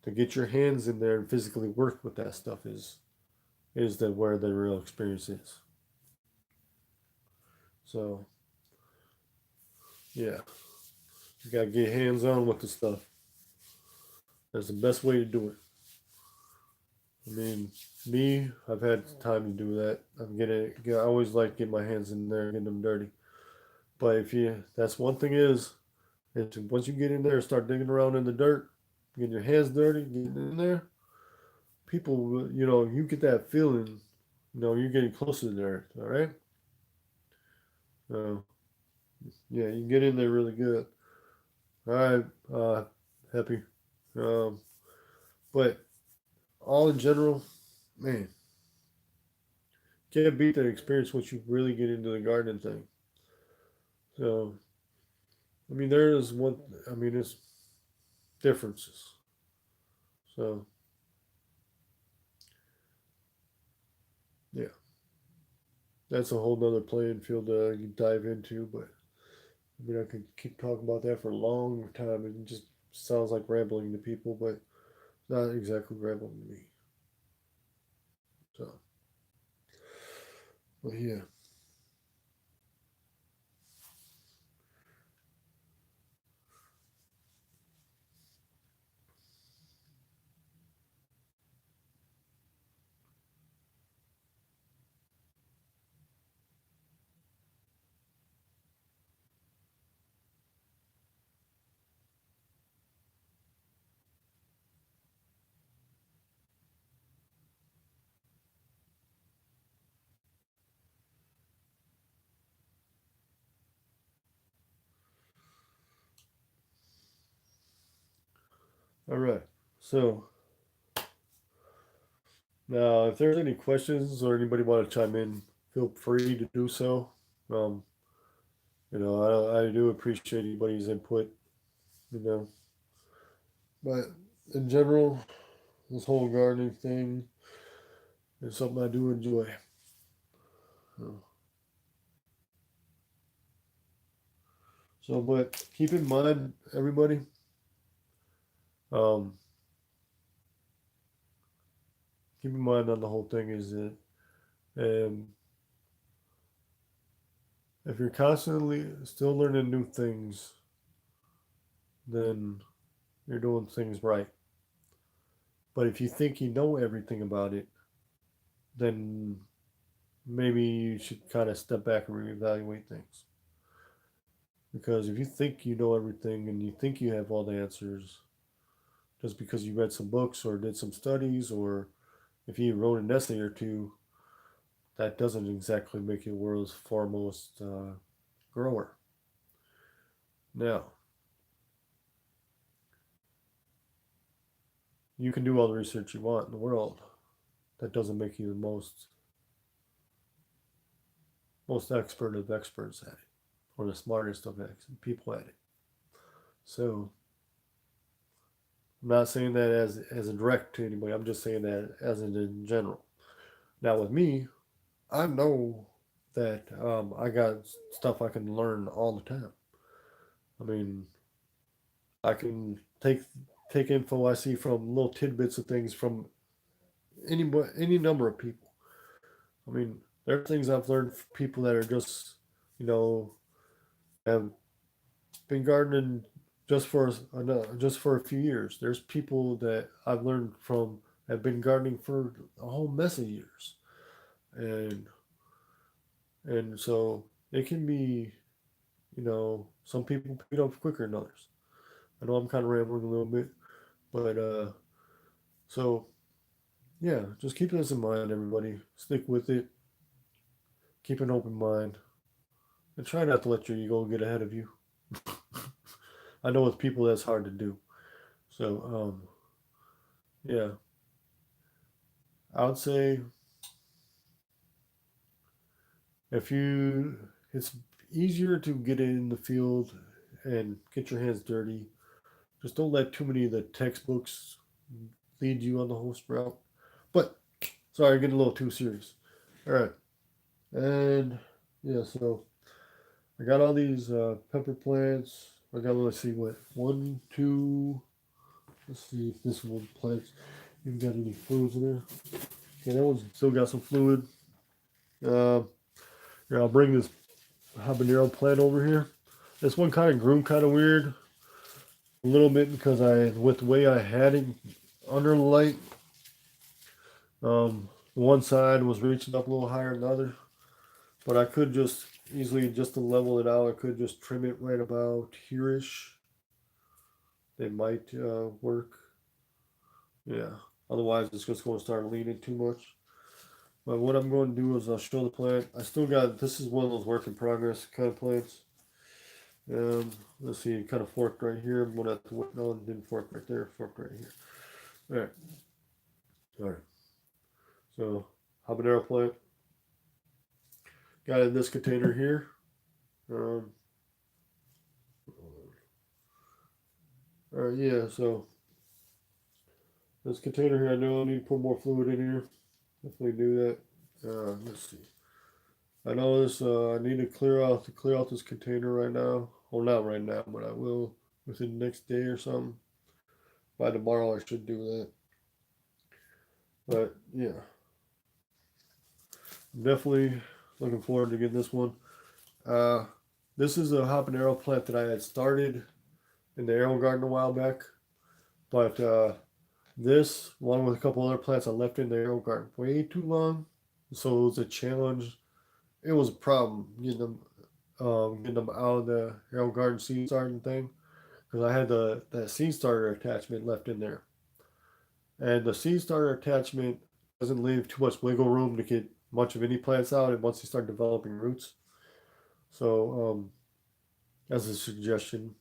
to get your hands in there and physically work with that stuff is the where the real experience is. So yeah, you gotta get hands on with the stuff. That's the best way to do it. I mean, me, I've had time to do that. I always like getting my hands in there, getting them dirty. But that's one thing is once you get in there, start digging around in the dirt, getting your hands dirty, getting in there, you get that feeling, you're getting closer to the earth, all right? Uh, yeah, you can get in there really good. All right, happy. Um, but all in general, man, can't beat that experience once you really get into the gardening thing. So, I mean, there is one. I mean, it's differences. So, yeah, that's a whole nother playing field that I can dive into. But I mean, I could keep talking about that for a long time. It just sounds like rambling to people, but not exactly rambling to me. So, but yeah, all right. So now, if there's any questions or anybody want to chime in, feel free to do so. Um, I do appreciate anybody's input. You know, but in general, this whole gardening thing is something I do enjoy. So, but keep in mind, everybody, um, keep in mind on the whole thing is that um, if you're constantly still learning new things, then you're doing things right. But if you think you know everything about it, then maybe you should kind of step back and reevaluate things. Because if you think you know everything and you think you have all the answers, just because you read some books or did some studies, or if you wrote an essay or two, that doesn't exactly make you the world's foremost grower. Now, you can do all the research you want in the world. That doesn't make you the most expert of experts at it, or the smartest of people at it. So I'm not saying that as a direct to anybody. I'm just saying that as in general. Now with me, I know that I got stuff I can learn all the time. I mean, I can take info I see from little tidbits of things from any number of people. I mean, there are things I've learned from people that are just you know have been gardening just for a few years. There's people that I've learned from have been gardening for a whole mess of years, and so it can be some people pick it up quicker than others. I know I'm kind of rambling a little bit, but so yeah, just keep this in mind, everybody. Stick with it. Keep an open mind, and try not to let your ego get ahead of you. I know with people that's hard to do. So yeah, I would say if you, it's easier to get in the field and get your hands dirty. Just don't let too many of the textbooks lead you on the whole sprout. But sorry, getting a little too serious. All right, and yeah, so I got all these pepper plants. I got, let's see, what, one, two. Let's see if this one plants even got any fluids in there. Okay, that one's still got some fluid. Uh, Here, I'll bring this habanero plant over here. This one kind of grew kind of weird a little bit because with the way I had it under the light, one side was reaching up a little higher than the other. But I could just easily, just to level it out, I could just trim it right about here-ish. It might work. Yeah. Otherwise, it's just going to start leaning too much. But what I'm going to do is I'll show the plant. I still got, this is one of those work in progress kind of plants. Let's see, it kind of forked right here. I'm going to have to work, no, it didn't fork right there, forked right here. All right, all right. So, habanero plant. Got it in this container here. Um, all right, yeah, so this container here, I know I need to put more fluid in here. Definitely do that. Let's see. I know this. I need to clear out this container right now. Well, not right now, but I will within the next day or something. By tomorrow, I should do that. But yeah, I'm definitely looking forward to getting this one. Uh, this is a habanero plant that I had started in the arrow garden a while back, but this along with a couple other plants I left in the arrow garden way too long, so it was a challenge. It was a problem getting them out of the arrow garden seed starting thing because I had that seed starter attachment left in there, and the seed starter attachment doesn't leave too much wiggle room to get much of any plants out, and once they start developing roots. So, as a suggestion,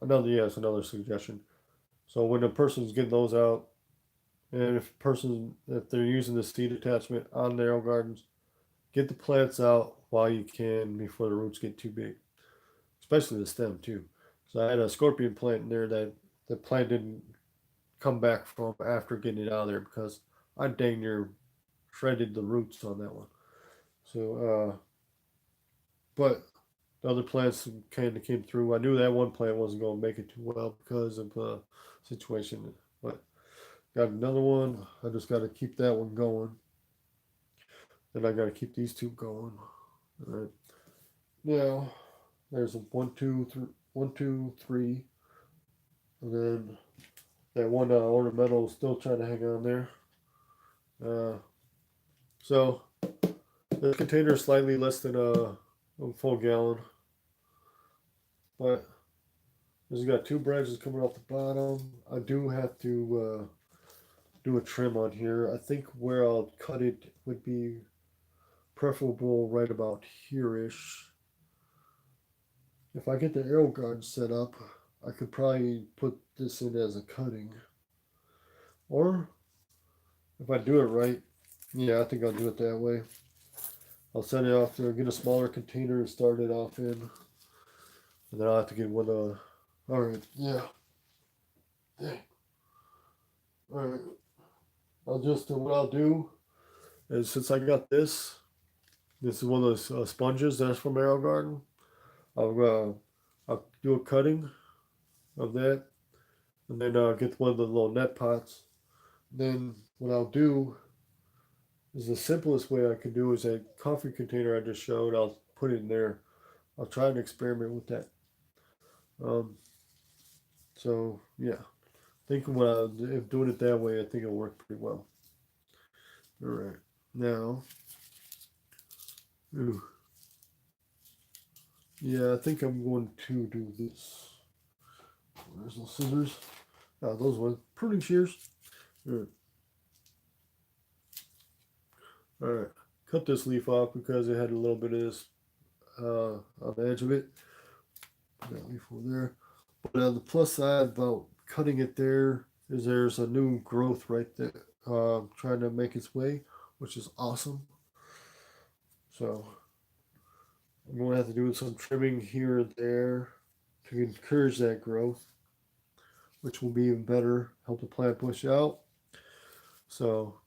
another suggestion. So when a person's getting those out, and if they're using the seed attachment on narrow gardens, get the plants out while you can before the roots get too big, especially the stem too. So I had a scorpion plant in there that the plant didn't come back from after getting it out of there because I dang near shredded the roots on that one. So, but the other plants kind of came through. I knew that one plant wasn't going to make it too well because of the situation, but got another one. I just got to keep that one going. Then I got to keep these two going. All right. Now there's a one, two, three, and then that one ornamental is still trying to hang on there. Uh, so the container is slightly less than a full gallon, but it's got two branches coming off the bottom. I do have to do a trim on here. I think where I'll cut it would be preferable right about here-ish. If I get the arrow guard set up, I could probably put this in as a cutting. Or if I do it right, yeah, I think I'll do it that way. I'll send it off there, get a smaller container and start it off in. And then I'll have to get one alright, yeah. Alright. What I'll do is since I got this is one of those sponges that's from Arrow Garden. I'll do a cutting of that, and then get one of the little net pots. Then what I'll do is the simplest way I can do is a coffee container I just showed. I'll put it in there. I'll try and experiment with that. Um, so yeah, thinking if doing it that way, I think it'll work pretty well. All right, now, ooh, yeah, I think I'm going to do this. There's no scissors. Those ones, pruning shears. All right. All right, cut this leaf off because it had a little bit of this on the edge of it. Put that leaf over there. But on the plus side about cutting it there is there's a new growth right there trying to make its way, which is awesome. So I'm going to have to do some trimming here and there to encourage that growth, which will be even better, help the plant push out. So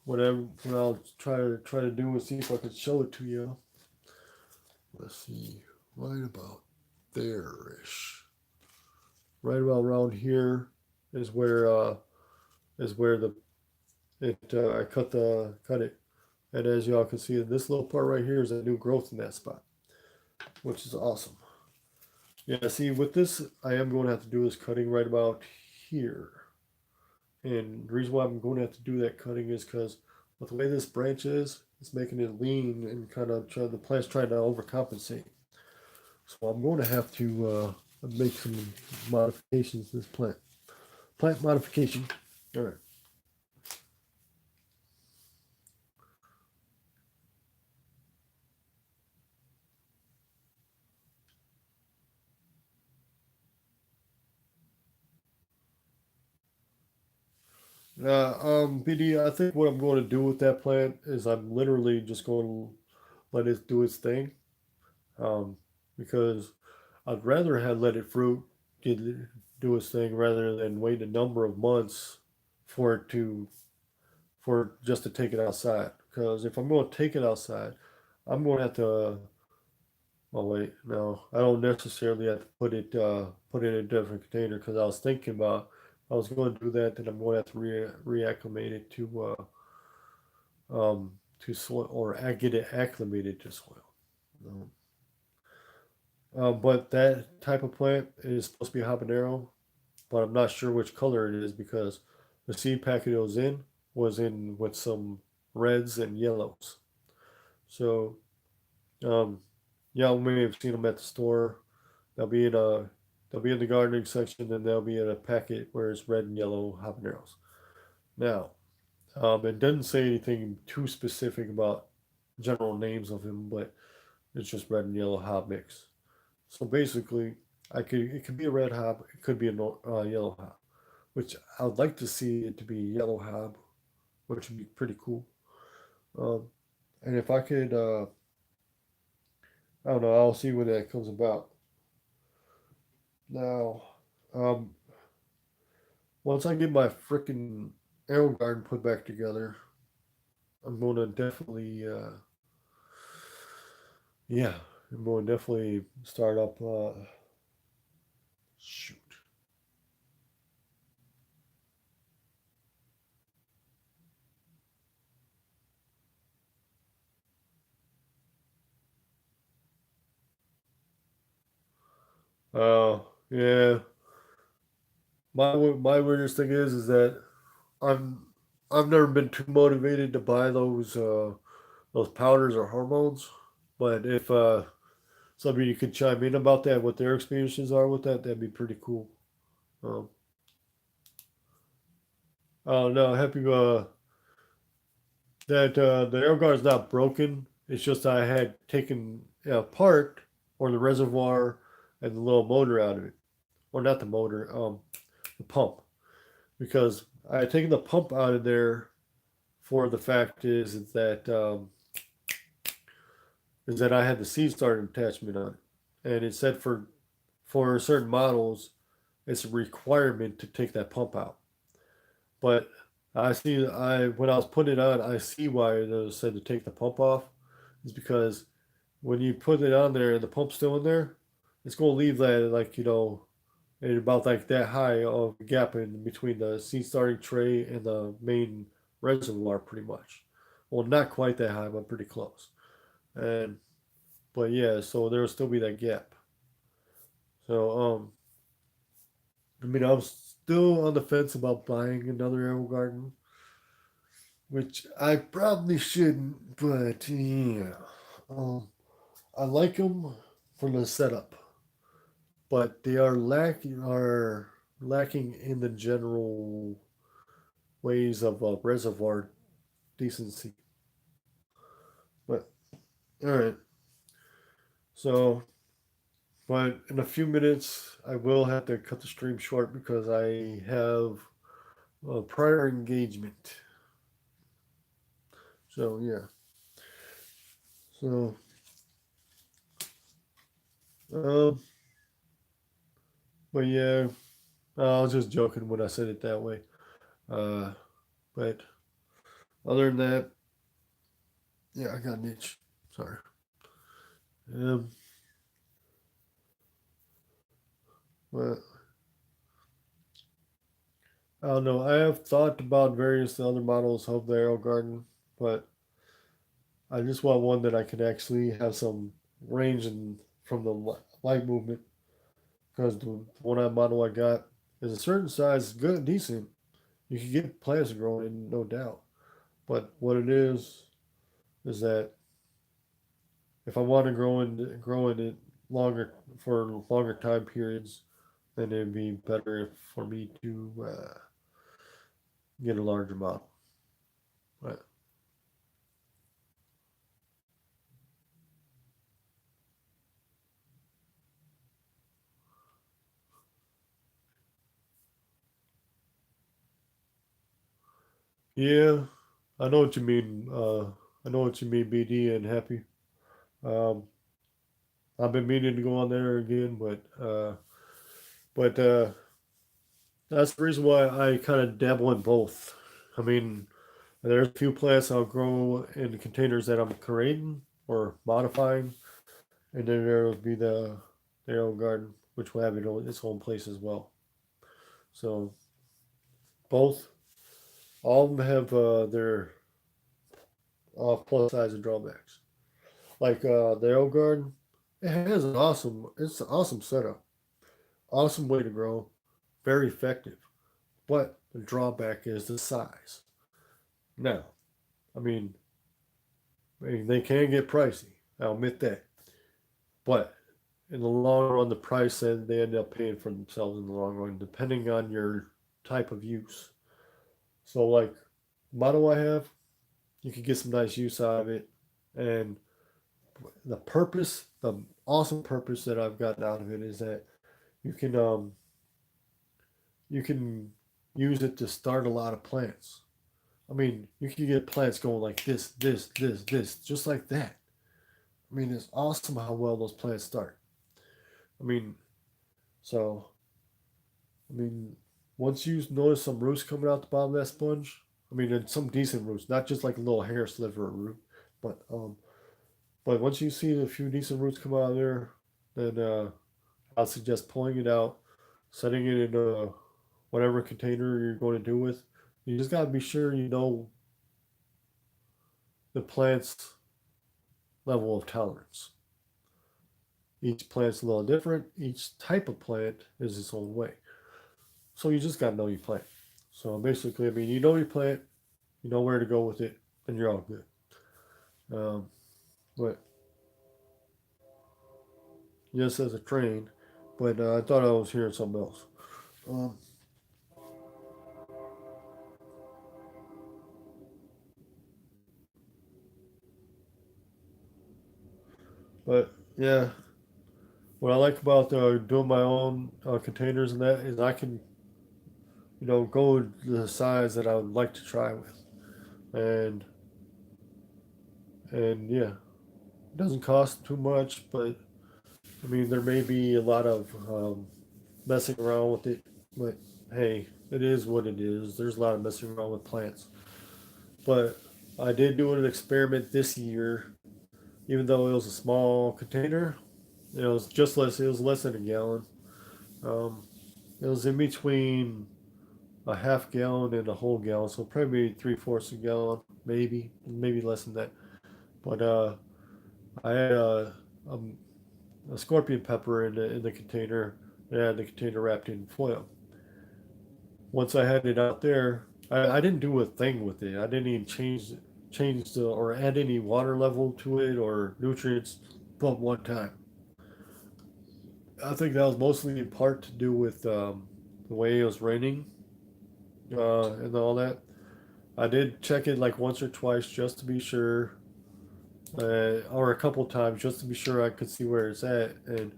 what I'll try to do is see if I can show it to you. Let's see, right about there-ish. Right about around here is where the I cut it, and as y'all can see, this little part right here is a new growth in that spot, which is awesome. Yeah, see, with this, I am going to have to do this cutting right about here, and the reason why I'm going to have to do that cutting is because with the way this branch is, it's making it lean and kind of the plant's trying to overcompensate. So I'm going to have to make some modifications to this plant. Plant modification. All right. BD, I think what I'm going to do with that plant is I'm literally just going to let it do its thing. Um, because I'd rather have let it fruit get, do its thing rather than wait a number of months for it to for just to take it outside. Because if I'm going to take it outside, I'm going to have to. Oh wait, no, I don't necessarily have to put it in a different container because I was thinking about I was going to do that, then I'm going to have to reacclimate it to soil or get it acclimated to soil. Um, but that type of plant is supposed to be habanero, but I'm not sure which color it is because the seed packet it was in with some reds and yellows. So um, y'all may have seen them at the store. They'll be in a they'll be in the gardening section, and they'll be in a packet where it's red and yellow habaneros. Now, it doesn't say anything too specific about general names of them, but it's just red and yellow hop mix. So basically, I could it could be a red hop, it could be a yellow hop, which I would like to see it to be yellow hop, which would be pretty cool. Um, and if I could, I don't know, I'll see when that comes about. Now, um, once I get my freaking arrow garden put back together, I'm going to definitely, yeah, I'm going to definitely start up. Shoot. Yeah. My weirdest thing is that I'm I've never been too motivated to buy those powders or hormones. But if somebody could chime in about that, what their experiences are with that, that'd be pretty cool. Um, oh no, happy that the air guard is not broken. It's just I had taken apart or the reservoir and the little motor out of it, or not the motor, the pump, because I had taken the pump out of there for the fact is that I had the seed starter attachment on it, and it said for certain models it's a requirement to take that pump out. But I when I was putting it on, I see why it said to take the pump off. Is because when you put it on there and the pump's still in there, it's going to leave that like at about like that high of a gap in between the seed starting tray and the main reservoir, pretty much. Well, not quite that high, but pretty close. And but yeah, so there will still be that gap. So I mean, I'm still on the fence about buying another arrow garden, which I probably shouldn't, but yeah, um, I like them for the setup, but they are lacking in the general ways of reservoir decency. But all right, so but in a few minutes I will have to cut the stream short because I have a prior engagement. So yeah, so um, but yeah, I was just joking when I said it that way. Uh, but other than that, yeah, I got an itch. Sorry. Um, but I don't know. I have thought about various other models of the Arrow Garden, but I just want one that I can actually have some range and from the light movement because the one model I got is a certain size, good, decent. You can get plants growing in, no doubt. But what it is that if I want to grow in it longer for longer time periods, then it'd be better for me to get a larger model. Right. Yeah, I know what you mean. I know what you mean, BD and Happy. Um, I've been meaning to go on there again, but that's the reason why I kind of dabble in both. I mean, there's a few plants I'll grow in containers that I'm creating or modifying, and then there will be the arrow garden, which will have its own place as well. So both, all of them have their plus sides and drawbacks. Like the arrow garden, it's an awesome setup, awesome way to grow, very effective. But the drawback is the size. Now, I mean, they can get pricey. I'll admit that. But in the long run, the price and they end up paying for themselves in the long run, depending on your type of use. So, like, the model I have, you can get some nice use out of it, and the awesome purpose that I've gotten out of it is that you can um you can use it to start a lot of plants. I mean, you can get plants going like this, just like that. I mean, it's awesome how well those plants start. I mean, so I mean, once you notice some roots coming out the bottom of that sponge, I mean, and some decent roots, not just like a little hair sliver root, but but once you see a few decent roots come out of there, then I'll suggest pulling it out, setting it in whatever container you're going to do with. You just gotta be sure you know the plant's level of tolerance. Each plant's a little different. Each type of plant is its own way. So you just gotta know your plant. So basically, I mean, you know your plant, you know where to go with it, and you're all good. Um, but yes, as a train, but I thought I was hearing something else. Um, but yeah, what I like about doing my own containers and that is I can, go to the size that I would like to try with, and yeah, it doesn't cost too much, but I mean there may be a lot of messing around with it, but hey, it is what it is. There's a lot of messing around with plants, but I did do an experiment this year, even though it was a small container. It was just less. It was less than a gallon. Um, it was in between a half gallon and a whole gallon, so probably three-fourths a gallon, maybe less than that. But I had a scorpion pepper in the container. And I had the container wrapped in foil. Once I had it out there, I didn't do a thing with it. I didn't even change the or add any water level to it or nutrients, but one time. I think that was mostly in part to do with the way it was raining and all that. I did check it like once or twice just to be sure, or a couple times just to be sure I could see where it's at. And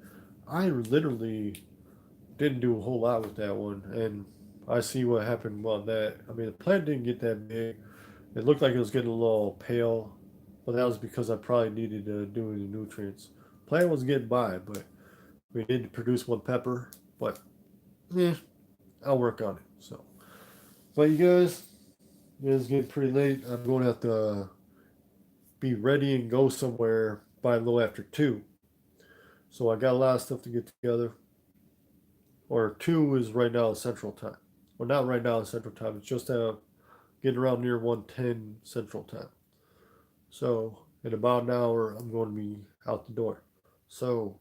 I literally didn't do a whole lot with that one. And I see what happened on that. I mean, the plant didn't get that big. It looked like it was getting a little pale, but that was because I probably needed to do the nutrients. Plant was getting by, but we did produce one pepper. But yeah, I'll work on it. So, but you guys, it's getting pretty late. I'm going to have to be ready and go somewhere by a little after 2. So I got a lot of stuff to get together. Or 2 is right now Central Time. Well, not right now Central Time. It's just getting around near 1:10 Central Time. So in about an hour, I'm going to be out the door. So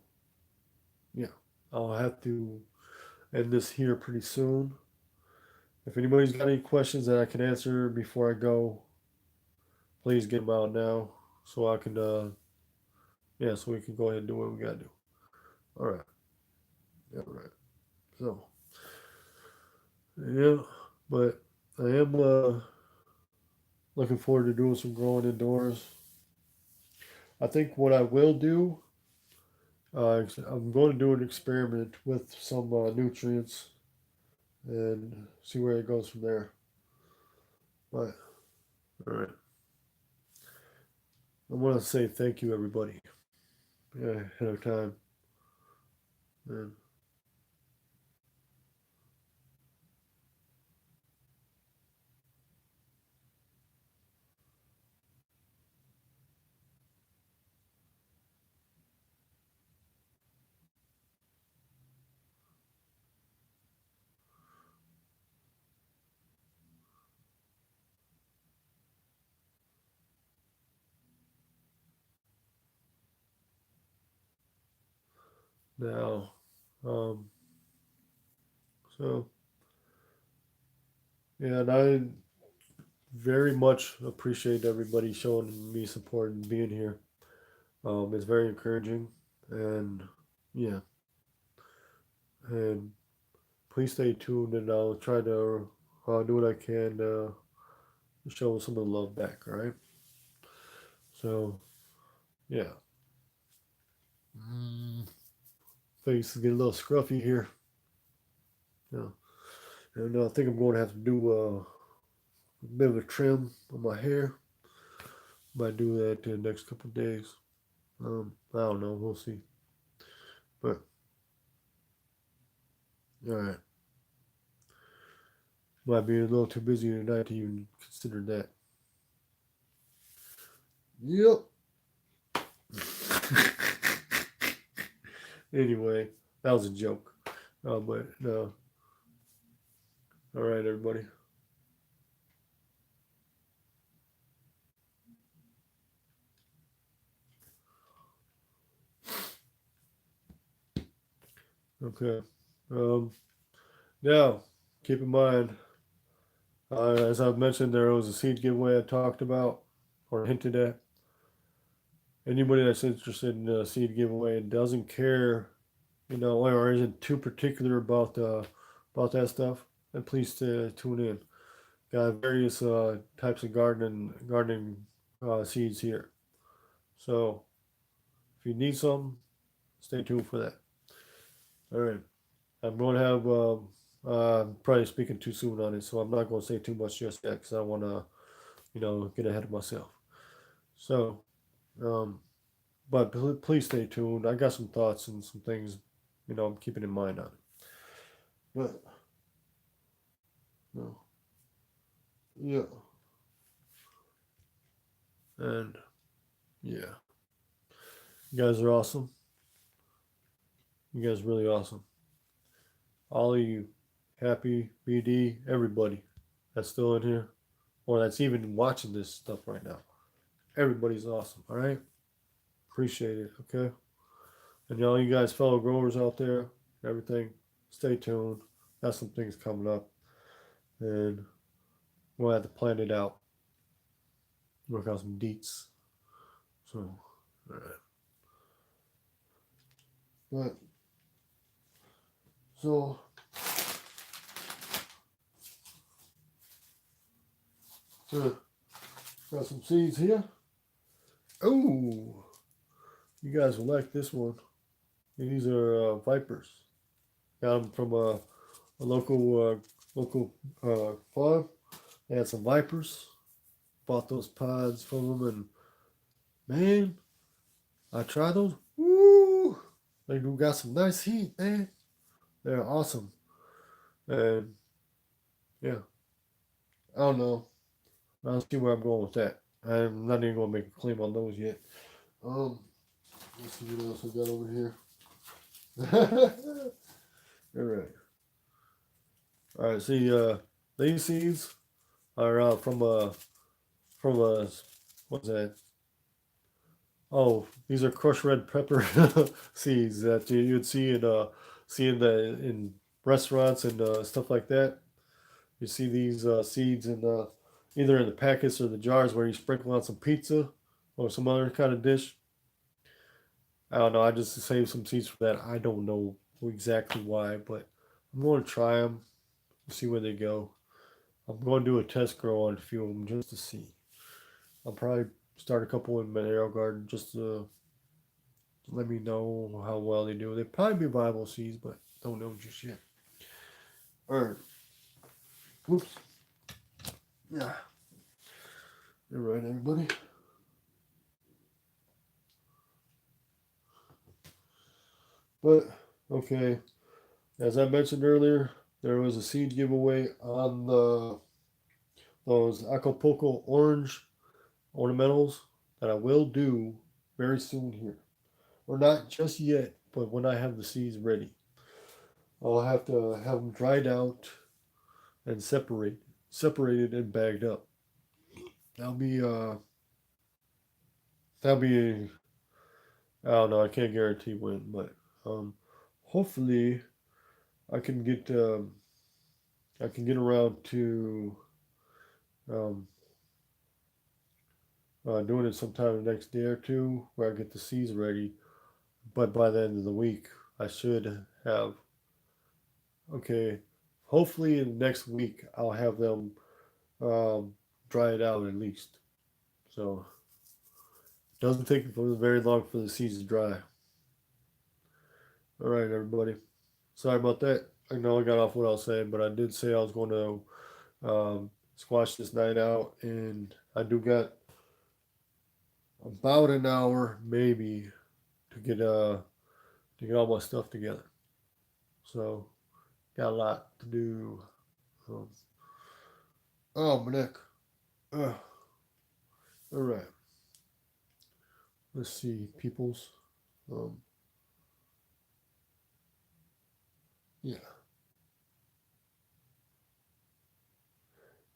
yeah, I'll have to end this here pretty soon. If anybody's got any questions that I can answer before I go, please get them out now so I can yeah, so we can go ahead and do what we gotta do. All right. All right. So yeah, but I am looking forward to doing some growing indoors. I think what I will do, I'm going to do an experiment with some nutrients and see where it goes from there. But All right. I want to say thank you, everybody. Yeah, ahead of time. And now, um, so yeah, and I very much appreciate everybody showing me support and being here. It's very encouraging, and yeah, and please stay tuned, and I'll try to do what I can to show some of the love back. All right. So yeah, face is getting a little scruffy here. Yeah, and I think I'm going to have to do a bit of a trim on my hair. Might do that in the next couple of days. I don't know. We'll see. But all right, might be a little too busy tonight to even consider that. Yep. Anyway, that was a joke. But no. All right, everybody. Okay. Um, Now, keep in mind, as I've mentioned, there was a seed giveaway I talked about or hinted at. Anybody that's interested in a seed giveaway and doesn't care, or isn't too particular about that stuff, then please tune in. Got various types of gardening seeds here. So if you need some, stay tuned for that. All right. I'm going to have probably speaking too soon on it, so I'm not going to say too much just yet because I want to get ahead of myself. So, um, but please stay tuned. I got some thoughts and some things, I'm keeping in mind on it. But no, yeah, and yeah, you guys are awesome. You guys are really awesome. All of you, Happy, BD, everybody that's still in here, or that's even watching this stuff right now. Everybody's awesome. All right, appreciate it. Okay. And all you guys, fellow growers out there, everything, stay tuned. Got some things coming up, and we'll have to plan it out. Work out some deets. So, all right. But so, so got some seeds here. Oh, you guys will like this one. These are vipers. Got them from a local farm. They had some vipers. Bought those pods from them, and man, I tried those. Woo! They do got some nice heat, man. They're awesome. And yeah, I don't know. I don't see where I'm going with that. I'm not even gonna make a claim on those yet. Um, let's see what else I got over here. All right. All right. See, these seeds are from what's that? Oh, these are crushed red pepper seeds that you'd see in restaurants and stuff like that. You see these seeds in either in the packets or the jars where you sprinkle on some pizza or some other kind of dish. I don't know. I just saved some seeds for that. I don't know exactly why, but I'm going to try them and see where they go. I'm going to do a test grow on a few of them just to see. I'll probably start a couple in my arrow garden just to let me know how well they do. They probably be viable seeds, but don't know just yet. All right. Whoops. Yeah. All right, everybody. But okay, as I mentioned earlier, there was a seed giveaway on those Acapulco orange ornamentals that I will do very soon here, or not just yet, but when I have the seeds ready. I'll have to have them dried out and separated and bagged up. That'll be that'll be I don't know. I can't guarantee when, but hopefully I can get around to um, doing it sometime the next day or two, where I get the seeds ready. But by the end of the week, I should have okay. Hopefully, in the next week, I'll have them um, dry it out at least. So it doesn't take very long for the seeds to dry. All right, everybody. Sorry about that. I know I got off what I was saying, but I did say I was going to squash this night out, and I do got about an hour maybe to get all my stuff together. So got a lot to do. Um, oh, my neck. Uh, all right. Let's see, peoples. Um, yeah.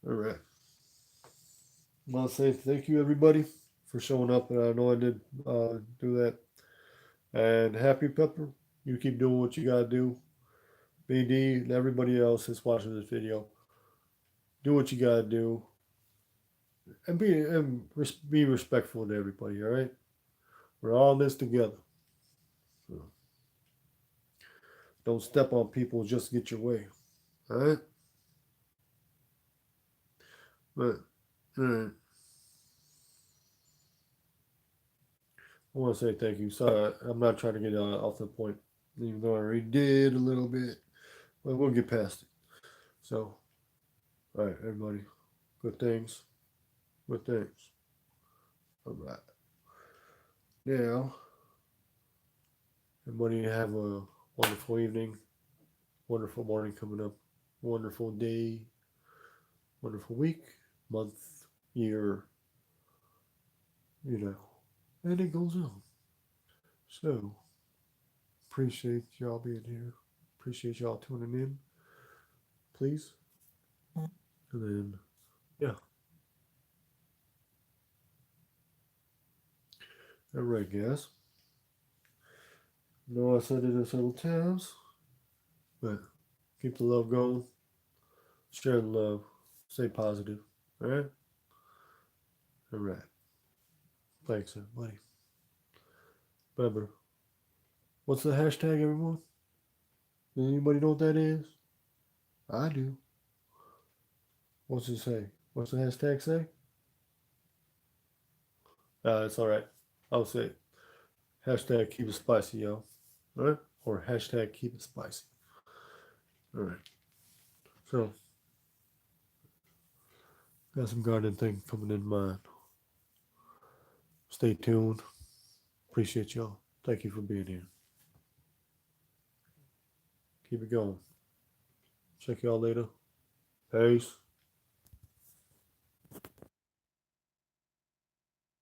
All right. I want to say thank you, everybody, for showing up. And I know I did do that. And Happy Pepper, you keep doing what you gotta do. BD and everybody else that's watching this video, do what you gotta do, and be respectful to everybody. All right, we're all in this together. So don't step on people just to get your way. All right, but all right. I want to say thank you. Sorry, I'm not trying to get off the point, even though I already did a little bit, but we'll get past it. So, all right, everybody, good things, good things. All right, now everybody have a wonderful evening, wonderful morning coming up, wonderful day, wonderful week, month, year, you know, and it goes on. So, appreciate y'all being here. Appreciate y'all tuning in, please. And then, yeah. All right, guys. I know I said it several times, but keep the love going, share the love, stay positive. All right? All right. Thanks, everybody. Remember, what's the hashtag, everyone? Does anybody know what that is? I do. What's it say? What's the hashtag say? It's all right. I'll say it. Hashtag keep it spicy, y'all. All right? Or hashtag keep it spicy. All right. So, got some garden thing coming in mind. Stay tuned. Appreciate y'all. Thank you for being here. Keep it going. Check y'all later. Peace.